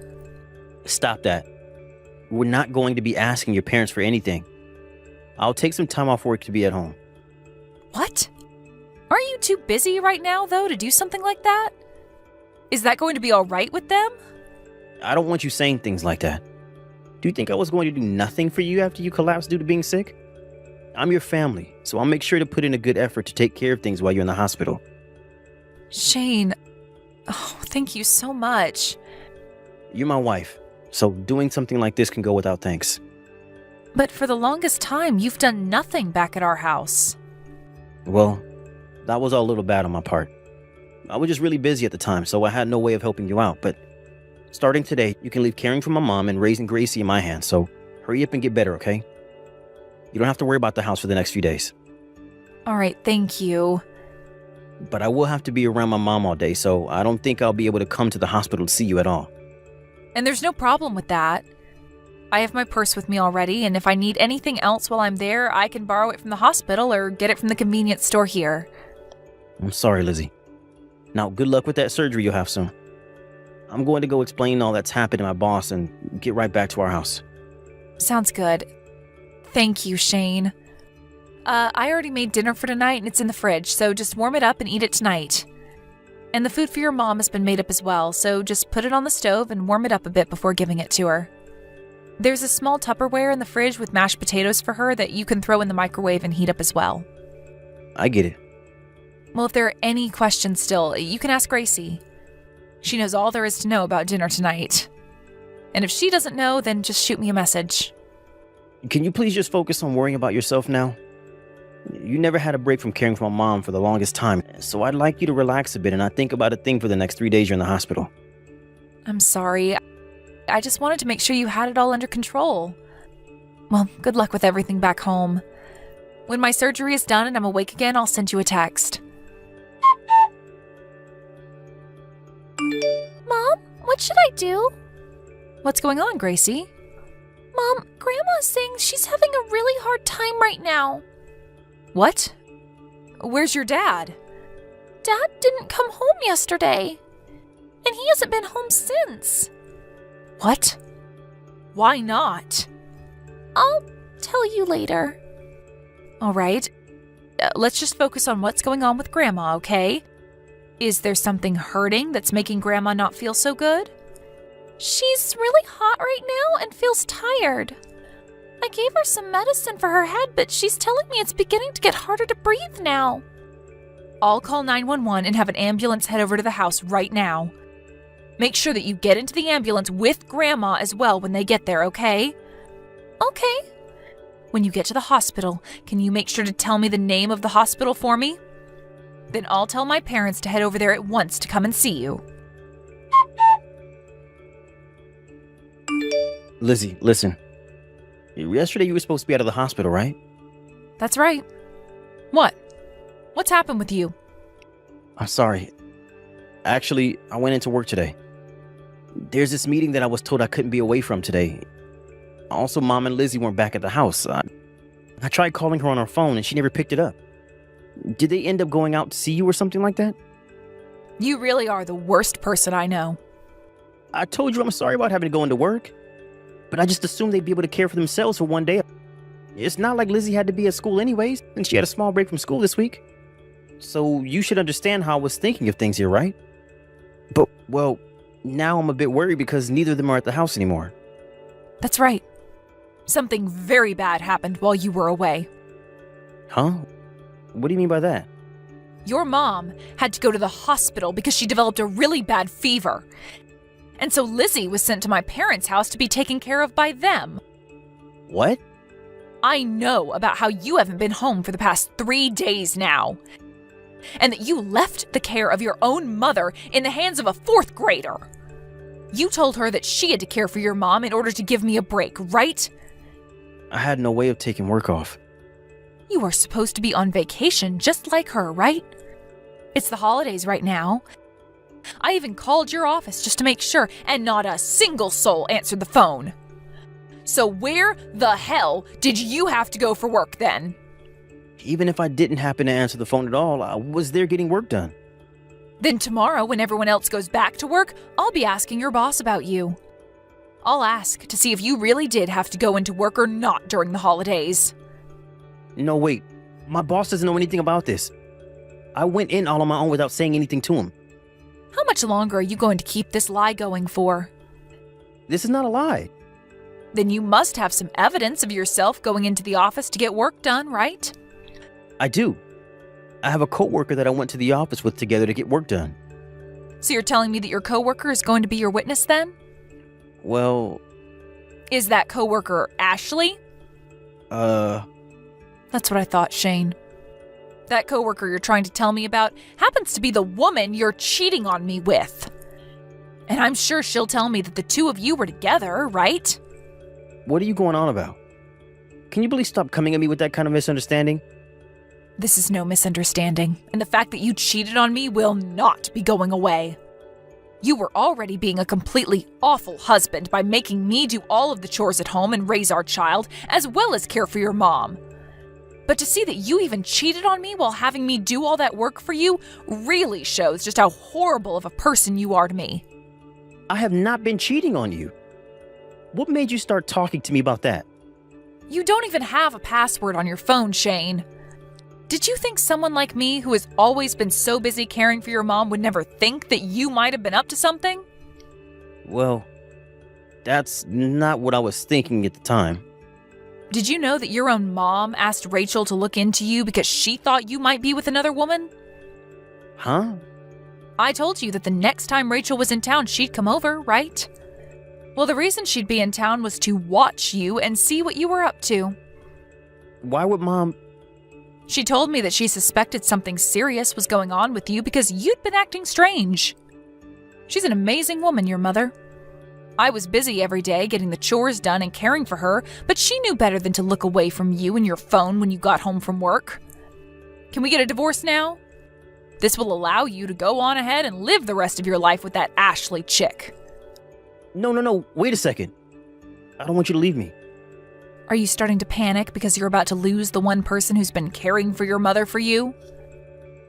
Stop that. We're not going to be asking your parents for anything. I'll take some time off work to be at home.
What? Aren't you too busy right now, though, to do something like that? Is that going to be all right with them?
I don't want you saying things like that. Do you think I was going to do nothing for you after you collapsed due to being sick? I'm your family, so I'll make sure to put in a good effort to take care of things while you're in the hospital.
Shane, thank you so much.
You're my wife, so doing something like this can go without thanks.
But for the longest time, you've done nothing back at our house.
Well, that was all a little bad on my part. I was just really busy at the time, so I had no way of helping you out, but starting today, you can leave caring for my mom and raising Gracie in my hands, so hurry up and get better, okay? You don't have to worry about the house for the next few days.
All right, thank you.
But I will have to be around my mom all day, so I don't think I'll be able to come to the hospital to see you at all.
And there's no problem with that. I have my purse with me already, and if I need anything else while I'm there, I can borrow it from the hospital or get it from the convenience store here.
I'm sorry, Lizzie. Now, good luck with that surgery you'll have soon. I'm going to go explain all that's happened to my boss and get right back to our house.
Sounds good. Thank you, Shane. I already made dinner for tonight and it's in the fridge, so just warm it up and eat it tonight. And the food for your mom has been made up as well, so just put it on the stove and warm it up a bit before giving it to her. There's a small Tupperware in the fridge with mashed potatoes for her that you can throw in the microwave and heat up as well.
I get it.
Well, if there are any questions still, you can ask Gracie. She knows all there is to know about dinner tonight. And if she doesn't know, then just shoot me a message.
Can you please just focus on worrying about yourself now? You never had a break from caring for my mom for the longest time, so I'd like you to relax a bit and not think about a thing for the next 3 days you're in the hospital.
I'm sorry. I just wanted to make sure you had it all under control. Well, good luck with everything back home. When my surgery is done and I'm awake again, I'll send you a text.
Mom, what should I do?
What's going on, Gracie?
Mom, Grandma's saying she's having a really hard time right now.
What? Where's your dad?
Dad didn't come home yesterday. And he hasn't been home since.
What? Why not?
I'll tell you later.
All right. Let's just focus on what's going on with Grandma, okay? Is there something hurting that's making Grandma not feel so good?
She's really hot right now and feels tired. I gave her some medicine for her head, but she's telling me it's beginning to get harder to breathe now.
I'll call 911 and have an ambulance head over to the house right now. Make sure that you get into the ambulance with Grandma as well when they get there, okay?
Okay.
When you get to the hospital, can you make sure to tell me the name of the hospital for me? Then I'll tell my parents to head over there at once to come and see you.
Lizzie, listen. Yesterday you were supposed to be out of the hospital, right?
That's right. What? What's happened with you?
I'm sorry. Actually, I went into work today. There's this meeting that I was told I couldn't be away from today. Also, Mom and Lizzie weren't back at the house. I tried calling her on her phone and she never picked it up. Did they end up going out to see you or something like that?
You really are the worst person I know.
I told you I'm sorry about having to go into work. But I just assumed they'd be able to care for themselves for one day. It's not like Lizzie had to be at school anyways, and she had a small break from school this week. So you should understand how I was thinking of things here, right? But, well, now I'm a bit worried because neither of them are at the house anymore.
That's right. Something very bad happened while you were away.
Huh? What do you mean by that?
Your mom had to go to the hospital because she developed a really bad fever. And so Lizzie was sent to my parents' house to be taken care of by them.
What?
I know about how you haven't been home for the past 3 days now. And that you left the care of your own mother in the hands of a 4th grader. You told her that she had to care for your mom in order to give me a break, right?
I had no way of taking work off.
You are supposed to be on vacation just like her, right? It's the holidays right now. I even called your office just to make sure, and not a single soul answered the phone. So where the hell did you have to go for work then?
Even if I didn't happen to answer the phone at all, I was there getting work done.
Then tomorrow, when everyone else goes back to work, I'll be asking your boss about you. I'll ask to see if you really did have to go into work or not during the holidays.
No, wait. My boss doesn't know anything about this. I went in all on my own without saying anything to him.
How much longer are you going to keep this lie going for?
This is not a lie.
Then you must have some evidence of yourself going into the office to get work done, right?
I do. I have a coworker that I went to the office with together to get work done.
So you're telling me that your coworker is going to be your witness then?
Well...
Is that coworker Ashley? That's what I thought, Shane. That coworker you're trying to tell me about happens to be the woman you're cheating on me with. And I'm sure she'll tell me that the two of you were together, right?
What are you going on about? Can you please stop coming at me with that kind of misunderstanding?
This is no misunderstanding, and the fact that you cheated on me will not be going away. You were already being a completely awful husband by making me do all of the chores at home and raise our child, as well as care for your mom. But to see that you even cheated on me while having me do all that work for you really shows just how horrible of a person you are to me.
I have not been cheating on you. What made you start talking to me about that?
You don't even have a password on your phone, Shane. Did you think someone like me, who has always been so busy caring for your mom, would never think that you might have been up to something?
Well, that's not what I was thinking at the time.
Did you know that your own mom asked Rachel to look into you because she thought you might be with another woman?
Huh?
I told you that the next time Rachel was in town, she'd come over, right? Well, the reason she'd be in town was to watch you and see what you were up to.
Why would Mom...
She told me that she suspected something serious was going on with you because you'd been acting strange. She's an amazing woman, your mother. I was busy every day getting the chores done and caring for her, but she knew better than to look away from you and your phone when you got home from work. Can we get a divorce now? This will allow you to go on ahead and live the rest of your life with that Ashley chick.
No, wait a second. I don't want you to leave me.
Are you starting to panic because you're about to lose the one person who's been caring for your mother for you?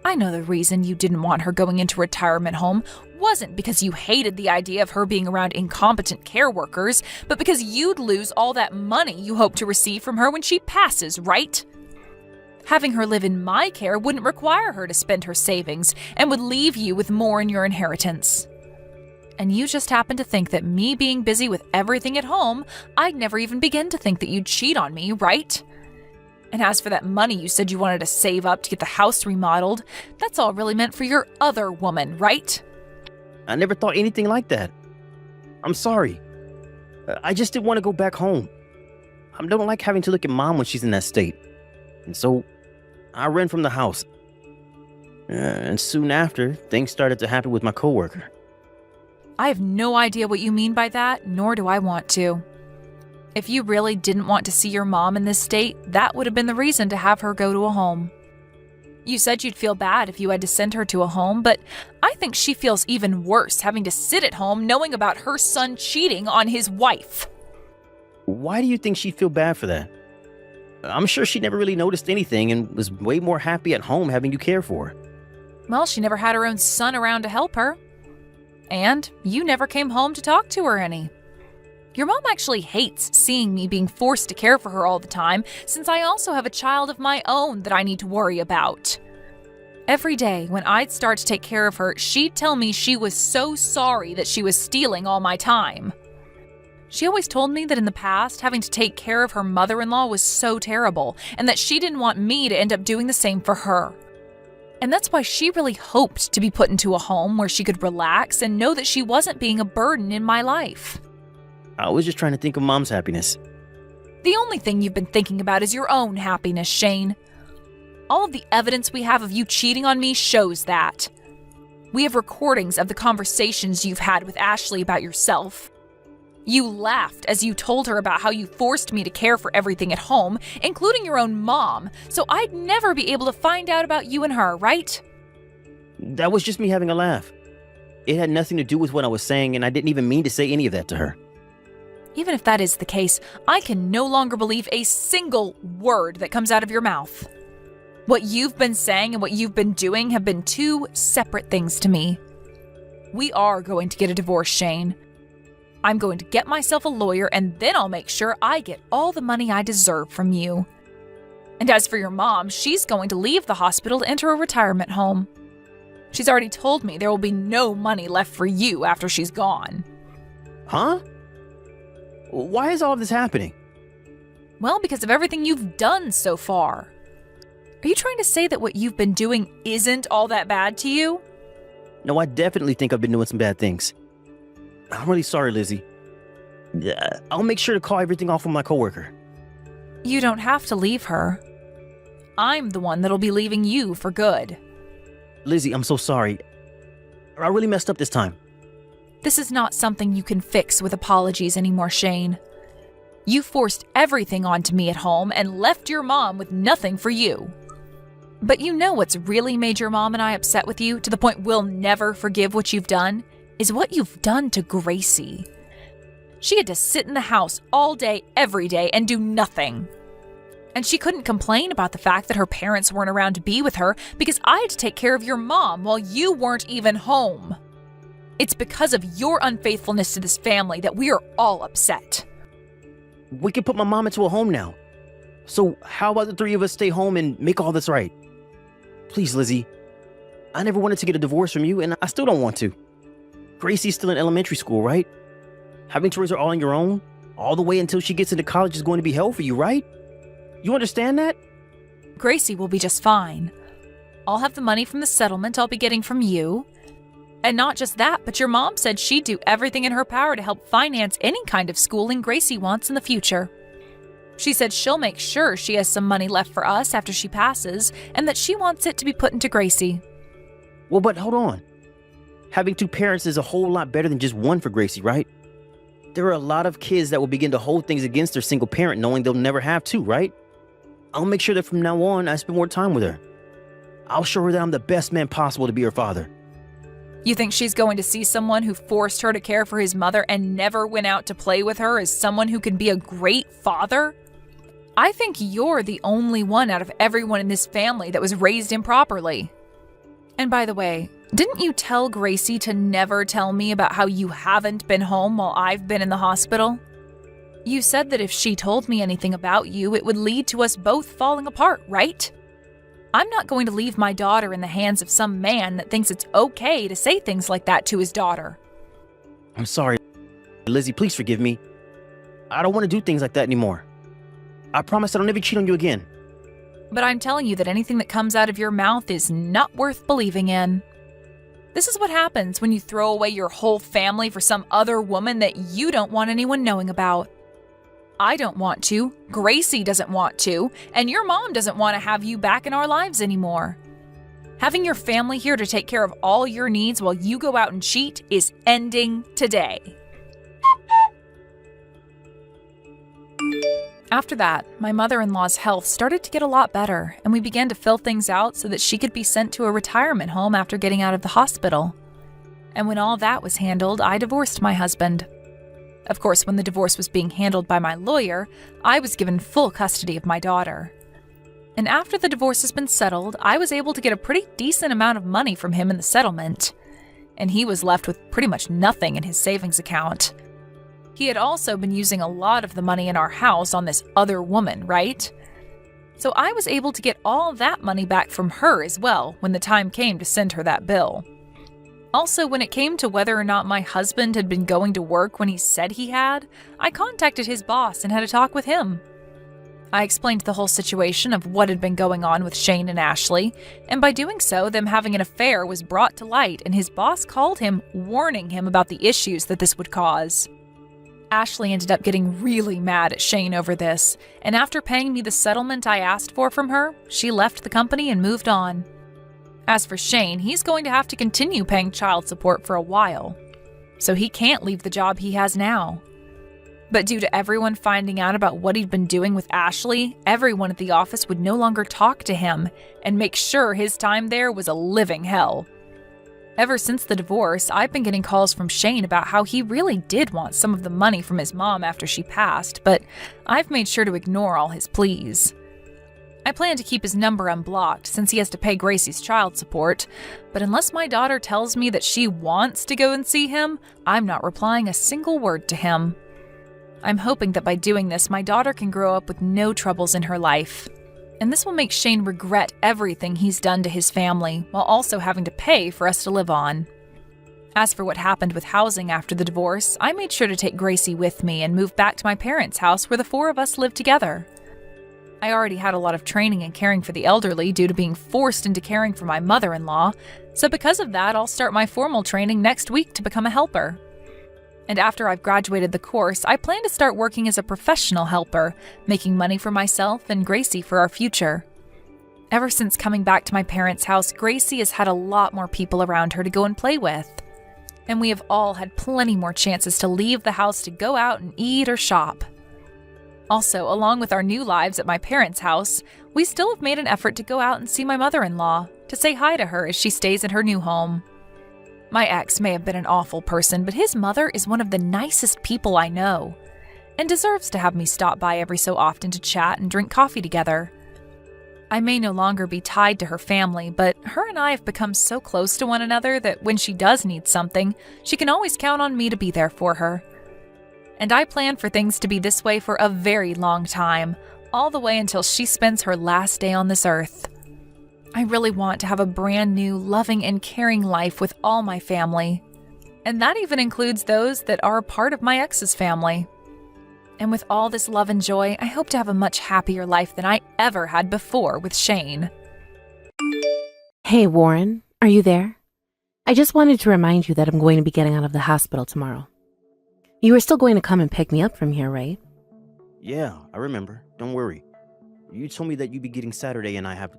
I know the reason you didn't want her going into retirement home wasn't because you hated the idea of her being around incompetent care workers, but because you'd lose all that money you hope to receive from her when she passes, right? Having her live in my care wouldn't require her to spend her savings and would leave you with more in your inheritance. And you just happen to think that me being busy with everything at home, I'd never even begin to think that you'd cheat on me, right? And as for that money you said you wanted to save up to get the house remodeled, that's all really meant for your other woman, right?
I never thought anything like that. I'm sorry. I just didn't want to go back home. I don't like having to look at Mom when she's in that state. And so I ran from the house. And soon after, things started to happen with my coworker.
I have no idea what you mean by that, nor do I want to. If you really didn't want to see your mom in this state, that would have been the reason to have her go to a home. You said you'd feel bad if you had to send her to a home, but I think she feels even worse having to sit at home knowing about her son cheating on his wife.
Why do you think she'd feel bad for that? I'm sure she never really noticed anything and was way more happy at home having you care for her.
Well, she never had her own son around to help her. And you never came home to talk to her any. Your mom actually hates seeing me being forced to care for her all the time, since I also have a child of my own that I need to worry about. Every day, when I'd start to take care of her, she'd tell me she was so sorry that she was stealing all my time. She always told me that in the past, having to take care of her mother-in-law was so terrible, and that she didn't want me to end up doing the same for her. And that's why she really hoped to be put into a home where she could relax and know that she wasn't being a burden in my life.
I was just trying to think of Mom's happiness.
The only thing you've been thinking about is your own happiness, Shane. All of the evidence we have of you cheating on me shows that. We have recordings of the conversations you've had with Ashley about yourself. You laughed as you told her about how you forced me to care for everything at home, including your own mom, so I'd never be able to find out about you and her, right?
That was just me having a laugh. It had nothing to do with what I was saying, and I didn't even mean to say any of that to her.
Even if that is the case, I can no longer believe a single word that comes out of your mouth. What you've been saying and what you've been doing have been two separate things to me. We are going to get a divorce, Shane. I'm going to get myself a lawyer, and then I'll make sure I get all the money I deserve from you. And as for your mom, she's going to leave the hospital to enter a retirement home. She's already told me there will be no money left for you after she's gone.
Huh? Why is all of this happening?
Well, because of everything you've done so far. Are you trying to say that what you've been doing isn't all that bad to you?
No, I definitely think I've been doing some bad things. I'm really sorry, Lizzie. I'll make sure to call everything off with my coworker.
You don't have to leave her. I'm the one that'll be leaving you for good.
Lizzie, I'm so sorry. I really messed up this time.
This is not something you can fix with apologies anymore, Shane. You forced everything onto me at home and left your mom with nothing for you. But you know what's really made your mom and I upset with you to the point we'll never forgive what you've done? is what you've done to Gracie. She had to sit in the house all day, every day, and do nothing. And she couldn't complain about the fact that her parents weren't around to be with her because I had to take care of your mom while you weren't even home. It's because of your unfaithfulness to this family that we are all upset.
We can put my mom into a home now. So how about the three of us stay home and make all this right? Please, Lizzie. I never wanted to get a divorce from you, and I still don't want to. Gracie's still in elementary school, right? Having to raise her all on your own, all the way until she gets into college is going to be hell for you, right? You understand that?
Gracie will be just fine. I'll have the money from the settlement I'll be getting from you. And not just that, but your mom said she'd do everything in her power to help finance any kind of schooling Gracie wants in the future. She said she'll make sure she has some money left for us after she passes, and that she wants it to be put into Gracie.
Well, but hold on. Having two parents is a whole lot better than just one for Gracie, right? There are a lot of kids that will begin to hold things against their single parent knowing they'll never have two, right? I'll make sure that from now on, I spend more time with her. I'll show her that I'm the best man possible to be her father.
You think she's going to see someone who forced her to care for his mother and never went out to play with her as someone who can be a great father? I think you're the only one out of everyone in this family that was raised improperly. And by the way, didn't you tell Gracie to never tell me about how you haven't been home while I've been in the hospital? You said that if she told me anything about you, it would lead to us both falling apart, right? I'm not going to leave my daughter in the hands of some man that thinks it's okay to say things like that to his daughter.
I'm sorry, Lizzie, please forgive me. I don't want to do things like that anymore. I promise that I'll never cheat on you again.
But I'm telling you that anything that comes out of your mouth is not worth believing in. This is what happens when you throw away your whole family for some other woman that you don't want anyone knowing about. I don't want to, Gracie doesn't want to, and your mom doesn't want to have you back in our lives anymore. Having your family here to take care of all your needs while you go out and cheat is ending today. After that, my mother-in-law's health started to get a lot better, and we began to fill things out so that she could be sent to a retirement home after getting out of the hospital. And when all that was handled, I divorced my husband. Of course, when the divorce was being handled by my lawyer, I was given full custody of my daughter. And after the divorce has been settled, I was able to get a pretty decent amount of money from him in the settlement. And he was left with pretty much nothing in his savings account. He had also been using a lot of the money in our house on this other woman, right? So I was able to get all that money back from her as well when the time came to send her that bill. Also, when it came to whether or not my husband had been going to work when he said he had, I contacted his boss and had a talk with him. I explained the whole situation of what had been going on with Shane and Ashley, and by doing so, them having an affair was brought to light, and his boss called him, warning him about the issues that this would cause. Ashley ended up getting really mad at Shane over this, and after paying me the settlement I asked for from her, she left the company and moved on. As for Shane, he's going to have to continue paying child support for a while, so he can't leave the job he has now. But due to everyone finding out about what he'd been doing with Ashley, everyone at the office would no longer talk to him and make sure his time there was a living hell. Ever since the divorce, I've been getting calls from Shane about how he really did want some of the money from his mom after she passed, but I've made sure to ignore all his pleas. I plan to keep his number unblocked since he has to pay Gracie's child support, but unless my daughter tells me that she wants to go and see him, I'm not replying a single word to him. I'm hoping that by doing this, my daughter can grow up with no troubles in her life. And this will make Shane regret everything he's done to his family, while also having to pay for us to live on. As for what happened with housing after the divorce, I made sure to take Gracie with me and move back to my parents' house where the four of us live together. I already had a lot of training in caring for the elderly due to being forced into caring for my mother-in-law, so because of that, I'll start my formal training next week to become a helper. And after I've graduated the course, I plan to start working as a professional helper, making money for myself and Gracie for our future. Ever since coming back to my parents' house, Gracie has had a lot more people around her to go and play with. And we have all had plenty more chances to leave the house to go out and eat or shop. Also, along with our new lives at my parents' house, we still have made an effort to go out and see my mother-in-law, to say hi to her as she stays in her new home. My ex may have been an awful person, but his mother is one of the nicest people I know, and deserves to have me stop by every so often to chat and drink coffee together. I may no longer be tied to her family, but her and I have become so close to one another that when she does need something, she can always count on me to be there for her. And I plan for things to be this way for a very long time, all the way until she spends her last day on this earth. I really want to have a brand new, loving and caring life with all my family. And that even includes those that are part of my ex's family. And with all this love and joy, I hope to have a much happier life than I ever had before with Shane.
Hey, Warren, are you there? I just wanted to remind you that I'm going to be getting out of the hospital tomorrow. You were still going to come and pick me up from here, right?
Yeah, I remember. Don't worry. You told me that you'd be getting Saturday, and I have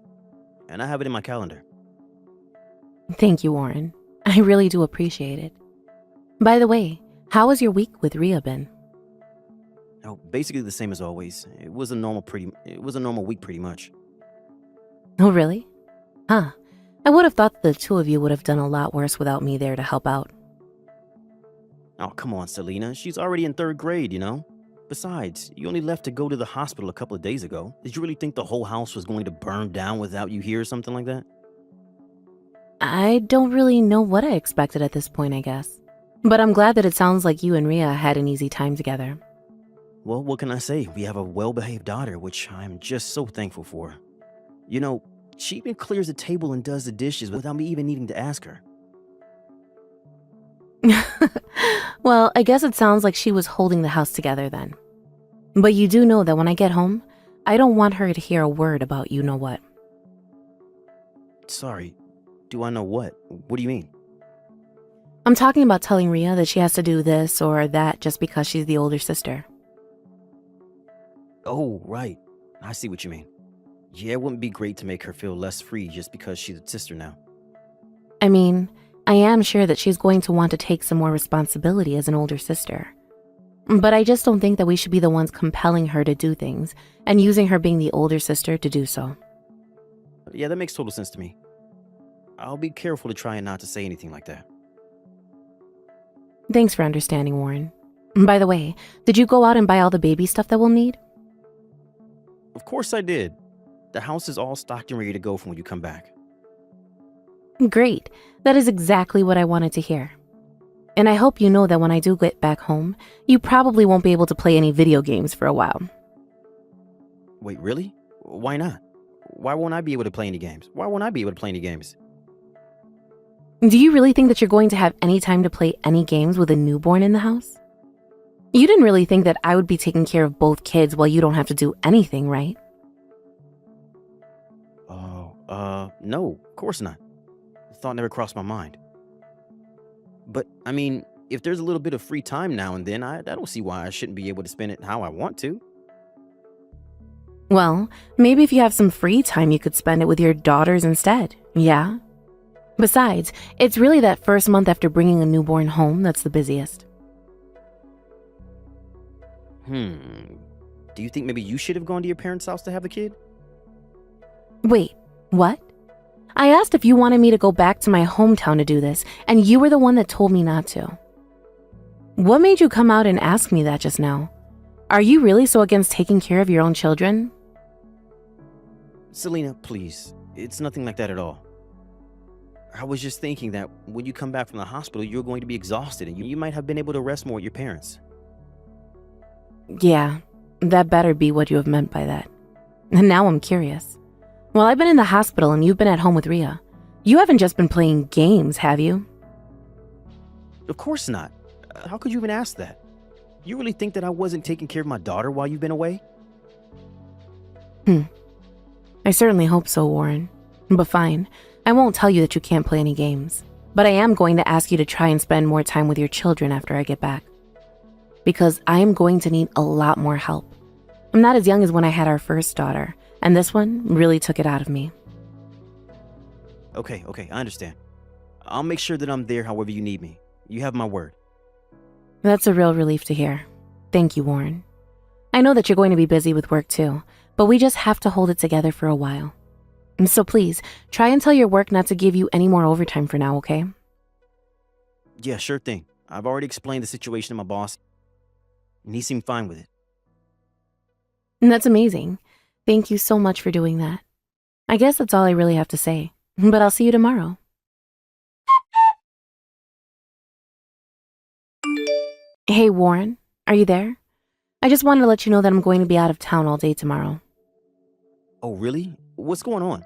it in my calendar.
Thank you, Warren. I really do appreciate it. By the way, how has your week with Rhea been?
Oh, basically the same as always. It was a normal week pretty much.
Oh, really? Huh. I would have thought the two of you would have done a lot worse without me there to help out.
Oh, come on, Selena. She's already in 3rd grade, you know? Besides, you only left to go to the hospital a couple of days ago. Did you really think the whole house was going to burn down without you here or something like that?
I don't really know what I expected at this point, I guess. But I'm glad that it sounds like you and Rhea had an easy time together.
Well, what can I say? We have a well-behaved daughter, which I'm just so thankful for. You know, she even clears the table and does the dishes without me even needing to ask her.
Well, I guess it sounds like she was holding the house together then. But you do know that when I get home, I don't want her to hear a word about you know what.
Sorry, do I know what? What do you mean?
I'm talking about telling Rhea that she has to do this or that just because she's the older sister.
Oh, right. I see what you mean. Yeah, it wouldn't be great to make her feel less free just because she's a sister now.
I mean, I am sure that she's going to want to take some more responsibility as an older sister. But I just don't think that we should be the ones compelling her to do things and using her being the older sister to do so.
Yeah, that makes total sense to me. I'll be careful to try and not to say anything like that.
Thanks for understanding, Warren. By the way, did you go out and buy all the baby stuff that we'll need?
Of course I did. The house is all stocked and ready to go for when you come back.
Great. That is exactly what I wanted to hear. And I hope you know that when I do get back home, you probably won't be able to play any video games for a while.
Wait, really? Why not? Why won't I be able to play any games? Why won't I be able to play any games?
Do you really think that you're going to have any time to play any games with a newborn in the house? You didn't really think that I would be taking care of both kids while you don't have to do anything, right?
No, of course not. The thought never crossed my mind. But, I mean, if there's a little bit of free time now and then, I don't see why I shouldn't be able to spend it how I want to.
Well, maybe if you have some free time, you could spend it with your daughters instead, yeah? Besides, it's really that first month after bringing a newborn home that's the busiest.
Do you think maybe you should have gone to your parents' house to have the kid?
Wait, what? I asked if you wanted me to go back to my hometown to do this, and you were the one that told me not to. What made you come out and ask me that just now? Are you really so against taking care of your own children?
Selena, please. It's nothing like that at all. I was just thinking that when you come back from the hospital, you're going to be exhausted and you might have been able to rest more with your parents.
Yeah, that better be what you have meant by that. And now I'm curious. While I've been in the hospital and you've been at home with Rhea, you haven't just been playing games, have you?
Of course not. How could you even ask that? You really think that I wasn't taking care of my daughter while you've been away?
I certainly hope so, Warren. But fine, I won't tell you that you can't play any games. But I am going to ask you to try and spend more time with your children after I get back. Because I am going to need a lot more help. I'm not as young as when I had our first daughter, and this one really took it out of me.
Okay, I understand. I'll make sure that I'm there however you need me. You have my word.
That's a real relief to hear. Thank you, Warren. I know that you're going to be busy with work too, but we just have to hold it together for a while. So please, try and tell your work not to give you any more overtime for now, okay?
Yeah, sure thing. I've already explained the situation to my boss, and he seemed fine with it.
And that's amazing. Thank you so much for doing that. I guess that's all I really have to say, but I'll see you tomorrow. Hey, Warren, are you there? I just wanted to let you know that I'm going to be out of town all day tomorrow.
Oh, really? What's going on?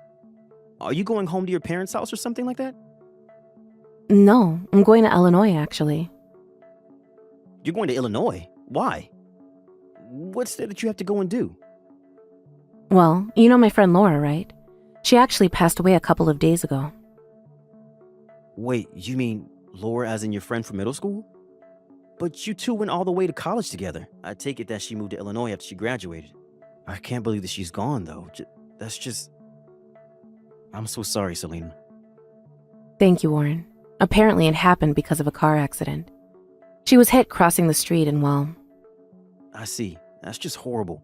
Are you going home to your parents' house or something like that?
No, I'm going to Illinois, actually.
You're going to Illinois? Why? What's there that you have to go and do?
Well, you know my friend Laura, right? She actually passed away a couple of days ago.
Wait, you mean Laura as in your friend from middle school? But you two went all the way to college together. I take it that she moved to Illinois after she graduated. I can't believe that she's gone, though. That's just... I'm so sorry, Selena.
Thank you, Warren. Apparently it happened because of a car accident. She was hit crossing the street and, well...
I see. That's just horrible.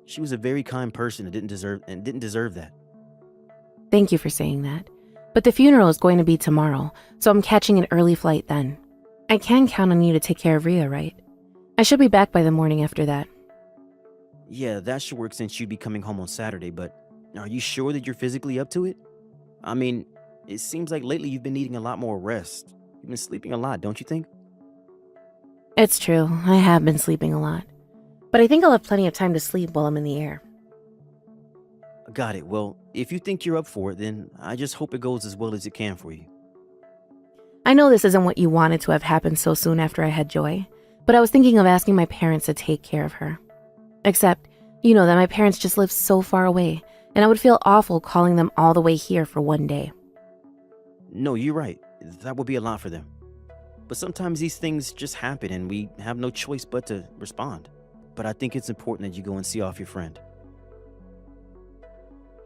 She was a very kind person and didn't deserve that.
Thank you for saying that. But the funeral is going to be tomorrow, so I'm catching an early flight then. I can count on you to take care of Rhea, right? I should be back by the morning after that.
Yeah, that should work since you'd be coming home on Saturday, but are you sure that you're physically up to it? I mean, it seems like lately you've been needing a lot more rest. You've been sleeping a lot, don't you think?
It's true, I have been sleeping a lot. But I think I'll have plenty of time to sleep while I'm in the air.
Got it. Well, if you think you're up for it, then I just hope it goes as well as it can for you.
I know this isn't what you wanted to have happened so soon after I had Joy, but I was thinking of asking my parents to take care of her. Except, you know that my parents just live so far away, and I would feel awful calling them all the way here for one day.
No, you're right. That would be a lot for them. But sometimes these things just happen and we have no choice but to respond. But I think it's important that you go and see off your friend.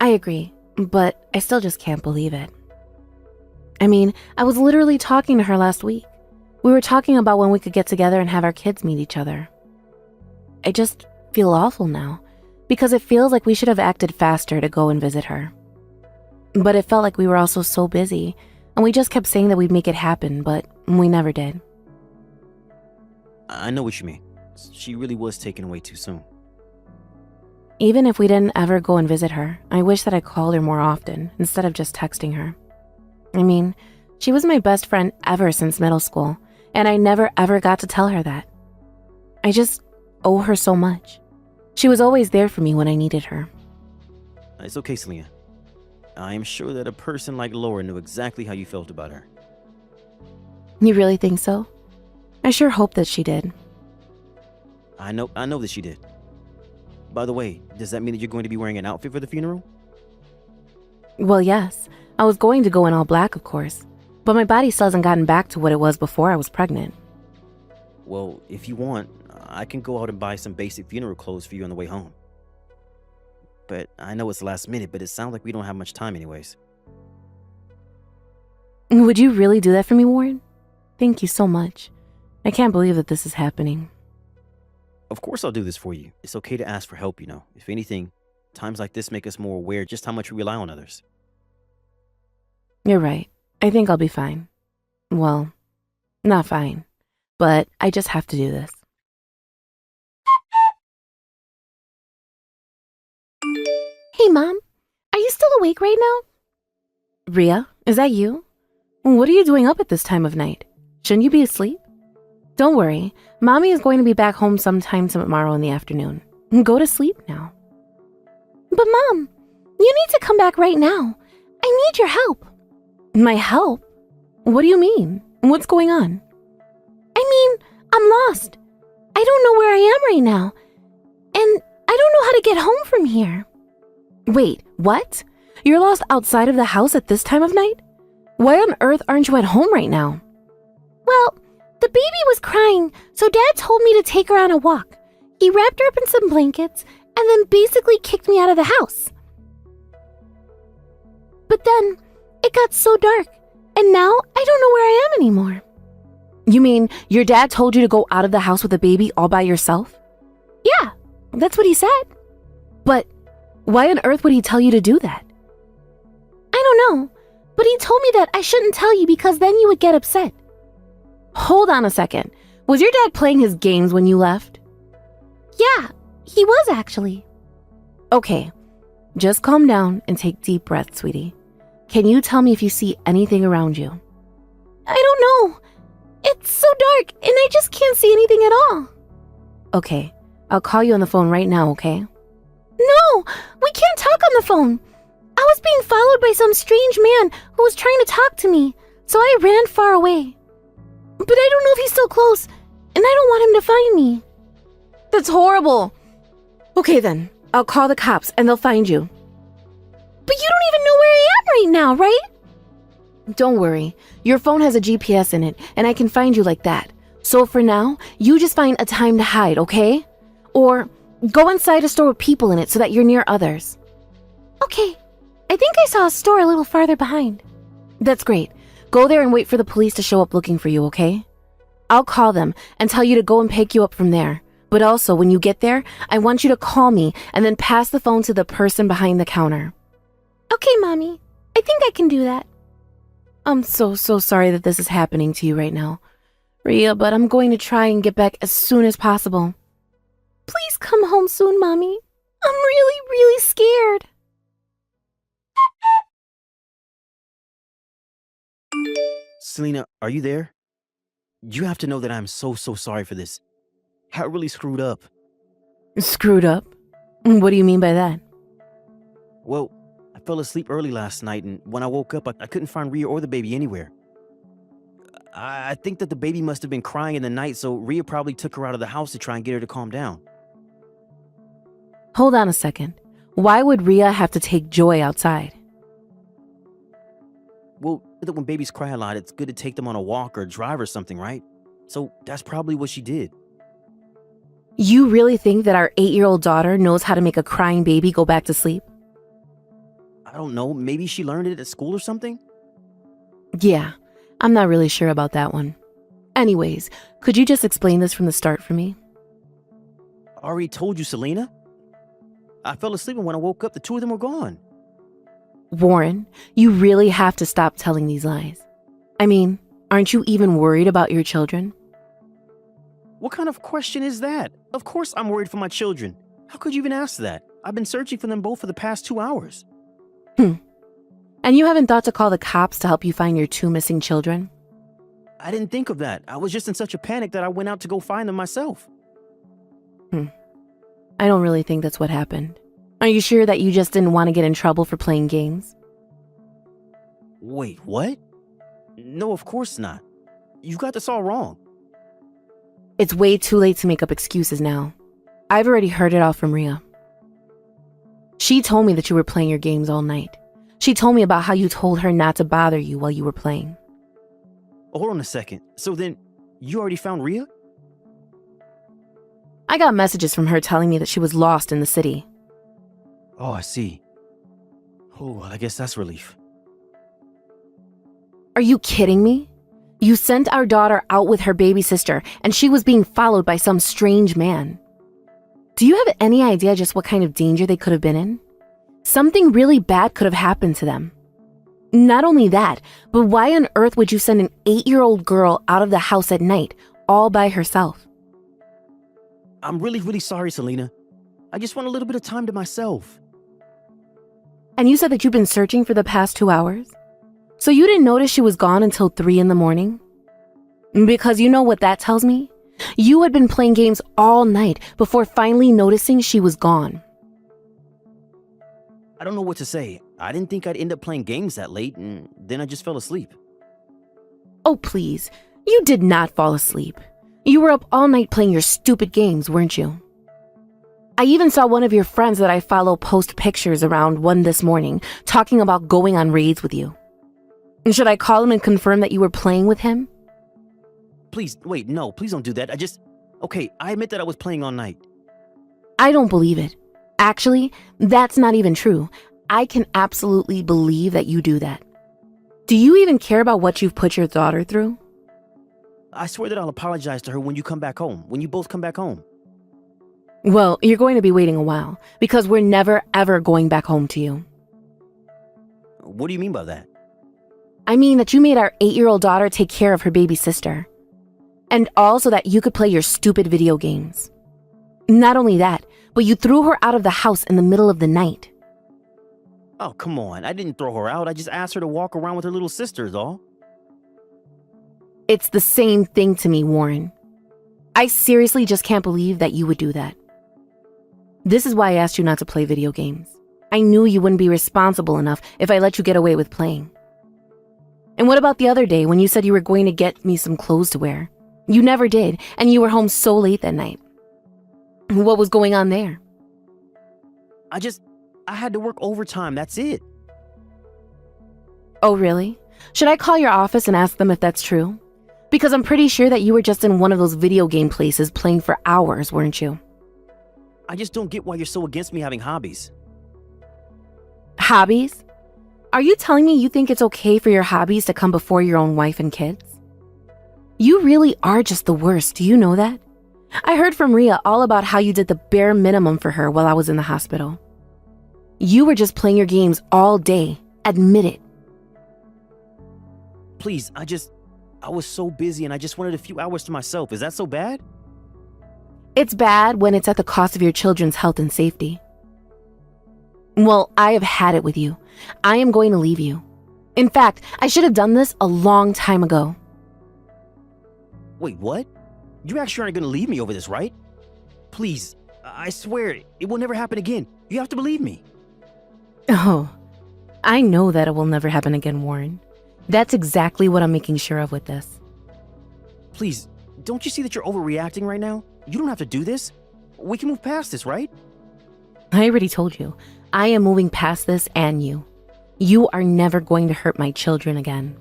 I agree, but I still just can't believe it. I mean, I was literally talking to her last week. We were talking about when we could get together and have our kids meet each other. I just feel awful now, because it feels like we should have acted faster to go and visit her. But it felt like we were also so busy, and we just kept saying that we'd make it happen, but we never did.
I know what you mean. She really was taken away too soon.
Even if we didn't ever go and visit her, I wish that I called her more often instead of just texting her. I mean, she was my best friend ever since middle school, and I never ever got to tell her that. I just owe her so much. She was always there for me when I needed her.
It's okay, Selena. I am sure that a person like Laura knew exactly how you felt about her.
You really think so? I sure hope that she did.
I know that she did. By the way, does that mean that you're going to be wearing an outfit for the funeral?
Well, yes. I was going to go in all black, of course. But my body still hasn't gotten back to what it was before I was pregnant.
Well, if you want, I can go out and buy some basic funeral clothes for you on the way home. But I know it's last minute, but it sounds like we don't have much time anyways.
Would you really do that for me, Warren? Thank you so much. I can't believe that this is happening.
Of course I'll do this for you. It's okay to ask for help, you know. If anything, times like this make us more aware just how much we rely on others.
You're right. I think I'll be fine. Well, not fine. But I just have to do this. Hey, Mom. Are you still awake right now? Rhea, is that you? What are you doing up at this time of night? Shouldn't you be asleep? Don't worry. Mommy is going to be back home sometime tomorrow in the afternoon. Go to sleep now. But Mom, you need to come back right now. I need your help. My help? What do you mean? What's going on? I mean, I'm lost. I don't know where I am right now. And I don't know how to get home from here. Wait, what? You're lost outside of the house at this time of night? Why on earth aren't you at home right now? Well, the baby was crying, so Dad told me to take her on a walk. He wrapped her up in some blankets and then basically kicked me out of the house. But then it got so dark, and now I don't know where I am anymore. You mean your dad told you to go out of the house with the baby all by yourself? Yeah, that's what he said. But why on earth would he tell you to do that? I don't know, but he told me that I shouldn't tell you because then you would get upset. Hold on a second. Was your dad playing his games when you left?
Yeah, he was actually.
Okay, just calm down and take deep breaths, sweetie. Can you tell me if you see anything around you?
I don't know. It's so dark and I just can't see anything at all.
Okay, I'll call you on the phone right now, okay?
No, we can't talk on the phone. I was being followed by some strange man who was trying to talk to me, so I ran far away. But I don't know if he's still close, and I don't want him to find me.
That's horrible. Okay then, I'll call the cops and they'll find you.
But you don't even know where I am right now, right?
Don't worry, your phone has a GPS in it and I can find you like that. So for now, you just find a time to hide, okay? Or go inside a store with people in it so that you're near others.
Okay, I think I saw a store a little farther behind.
That's great. Go there and wait for the police to show up looking for you, okay? I'll call them and tell you to go and pick you up from there. But also, when you get there, I want you to call me and then pass the phone to the person behind the counter.
Okay, Mommy. I think I can do that.
I'm so sorry that this is happening to you right now, Rhea, but I'm going to try and get back as soon as possible.
Please come home soon, Mommy. I'm really, really scared.
Selena, are you there? You have to know that I'm so sorry for this. I really screwed up.
Screwed up? What do you mean by that?
Well, I fell asleep early last night, and when I woke up, I couldn't find Rhea or the baby anywhere. I think that the baby must have been crying in the night, so Rhea probably took her out of the house to try and get her to calm down.
Hold on a second. Why would Rhea have to take Joy outside?
Well, when babies cry a lot, it's good to take them on a walk or drive or something, right? So that's probably what she did.
You really think that our 8-year-old daughter knows how to make a crying baby go back to sleep?
I don't know, maybe she learned it at school or something?
Yeah, I'm not really sure about that one. Anyways, could you just explain this from the start for me?
I already told you, Selena. I fell asleep, and when I woke up, the two of them were gone.
Warren, you really have to stop telling these lies. I mean, aren't you even worried about your children?
What kind of question is that? Of course I'm worried for my children. How could you even ask that? I've been searching for them both for the past 2 hours.
And you haven't thought to call the cops to help you find your 2 missing children?
I didn't think of that. I was just in such a panic that I went out to go find them myself.
I don't really think that's what happened. Are you sure that you just didn't want to get in trouble for playing games?
Wait, what? No, of course not. You got this all wrong.
It's way too late to make up excuses now. I've already heard it all from Rhea. She told me that you were playing your games all night. She told me about how you told her not to bother you while you were playing.
Hold on a second. So then, you already found Rhea?
I got messages from her telling me that she was lost in the city.
Oh, I see. Oh, I guess that's relief.
Are you kidding me? You sent our daughter out with her baby sister, and she was being followed by some strange man. Do you have any idea just what kind of danger they could have been in? Something really bad could have happened to them. Not only that, but why on earth would you send an 8-year-old girl out of the house at night, all by herself?
I'm really sorry, Selena. I just want a little bit of time to myself.
And you said that you've been searching for the past 2 hours? So you didn't notice she was gone until 3 in the morning? Because you know what that tells me? You had been playing games all night before finally noticing she was gone.
I don't know what to say. I didn't think I'd end up playing games that late, and then I just fell asleep.
Oh, please. You did not fall asleep. You were up all night playing your stupid games, weren't you? I even saw one of your friends that I follow post pictures around 1 this morning, talking about going on raids with you. Should I call him and confirm that you were playing with him?
Please, wait, no, please don't do that. Okay, I admit that I was playing all night.
I don't believe it. Actually, that's not even true. I can absolutely believe that you do that. Do you even care about what you've put your daughter through?
I swear that I'll apologize to her when you come back home, when you both come back home.
Well, you're going to be waiting a while, because we're never ever going back home to you.
What do you mean by that?
I mean that you made our 8-year-old daughter take care of her baby sister. And all so that you could play your stupid video games. Not only that, but you threw her out of the house in the middle of the night.
Oh, come on. I didn't throw her out. I just asked her to walk around with her little sister, is all.
It's the same thing to me, Warren. I seriously just can't believe that you would do that. This is why I asked you not to play video games. I knew you wouldn't be responsible enough if I let you get away with playing. And what about the other day when you said you were going to get me some clothes to wear? You never did, and you were home so late that night. What was going on there?
I had to work overtime, that's it.
Oh, really? Should I call your office and ask them if that's true? Because I'm pretty sure that you were just in one of those video game places playing for hours, weren't you?
I just don't get why you're so against me having hobbies.
Hobbies? Are you telling me you think it's okay for your hobbies to come before your own wife and kids? You really are just the worst, do you know that? I heard from Rhea all about how you did the bare minimum for her while I was in the hospital. You were just playing your games all day. Admit it.
Please, I was so busy and I just wanted a few hours to myself. Is that so bad?
It's bad when it's at the cost of your children's health and safety. Well, I have had it with you. I am going to leave you. In fact, I should have done this a long time ago.
Wait, what? You actually aren't going to leave me over this, right? Please, I swear, it will never happen again. You have to believe me.
Oh, I know that it will never happen again, Warren. That's exactly what I'm making sure of with this.
Please, don't you see that you're overreacting right now? You don't have to do this. We can move past this, right?
I already told you. I am moving past this and you. You are never going to hurt my children again.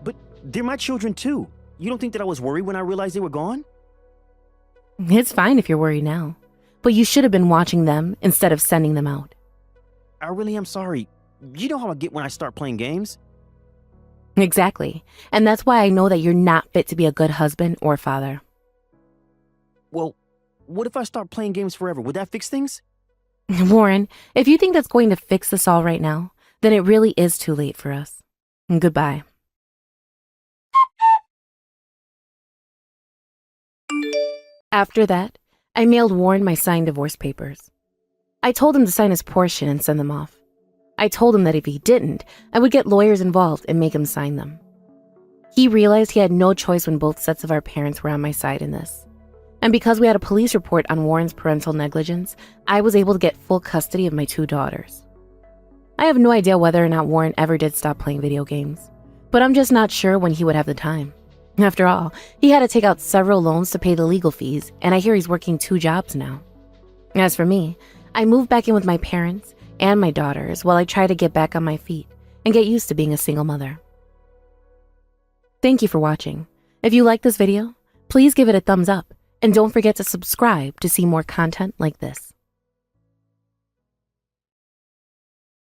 But they're my children too. You don't think that I was worried when I realized they were gone?
It's fine if you're worried now, but you should have been watching them instead of sending them out.
I really am sorry. You know how I get when I start playing games.
Exactly. And that's why I know that you're not fit to be a good husband or father.
Well, what if I start playing games forever? Would that fix things?
Warren, if you think that's going to fix this all right now, then it really is too late for us. Goodbye. After that, I mailed Warren my signed divorce papers. I told him to sign his portion and send them off. I told him that if he didn't, I would get lawyers involved and make him sign them. He realized he had no choice when both sets of our parents were on my side in this. And because we had a police report on Warren's parental negligence, I was able to get full custody of my 2 daughters. I have no idea whether or not Warren ever did stop playing video games, but I'm just not sure when he would have the time. After all, he had to take out several loans to pay the legal fees, and I hear he's working 2 jobs now. As for me, I moved back in with my parents and my daughters while I try to get back on my feet and get used to being a single mother. Thank you for watching. If you like this video, please give it a thumbs up and don't forget to subscribe to see more content like this.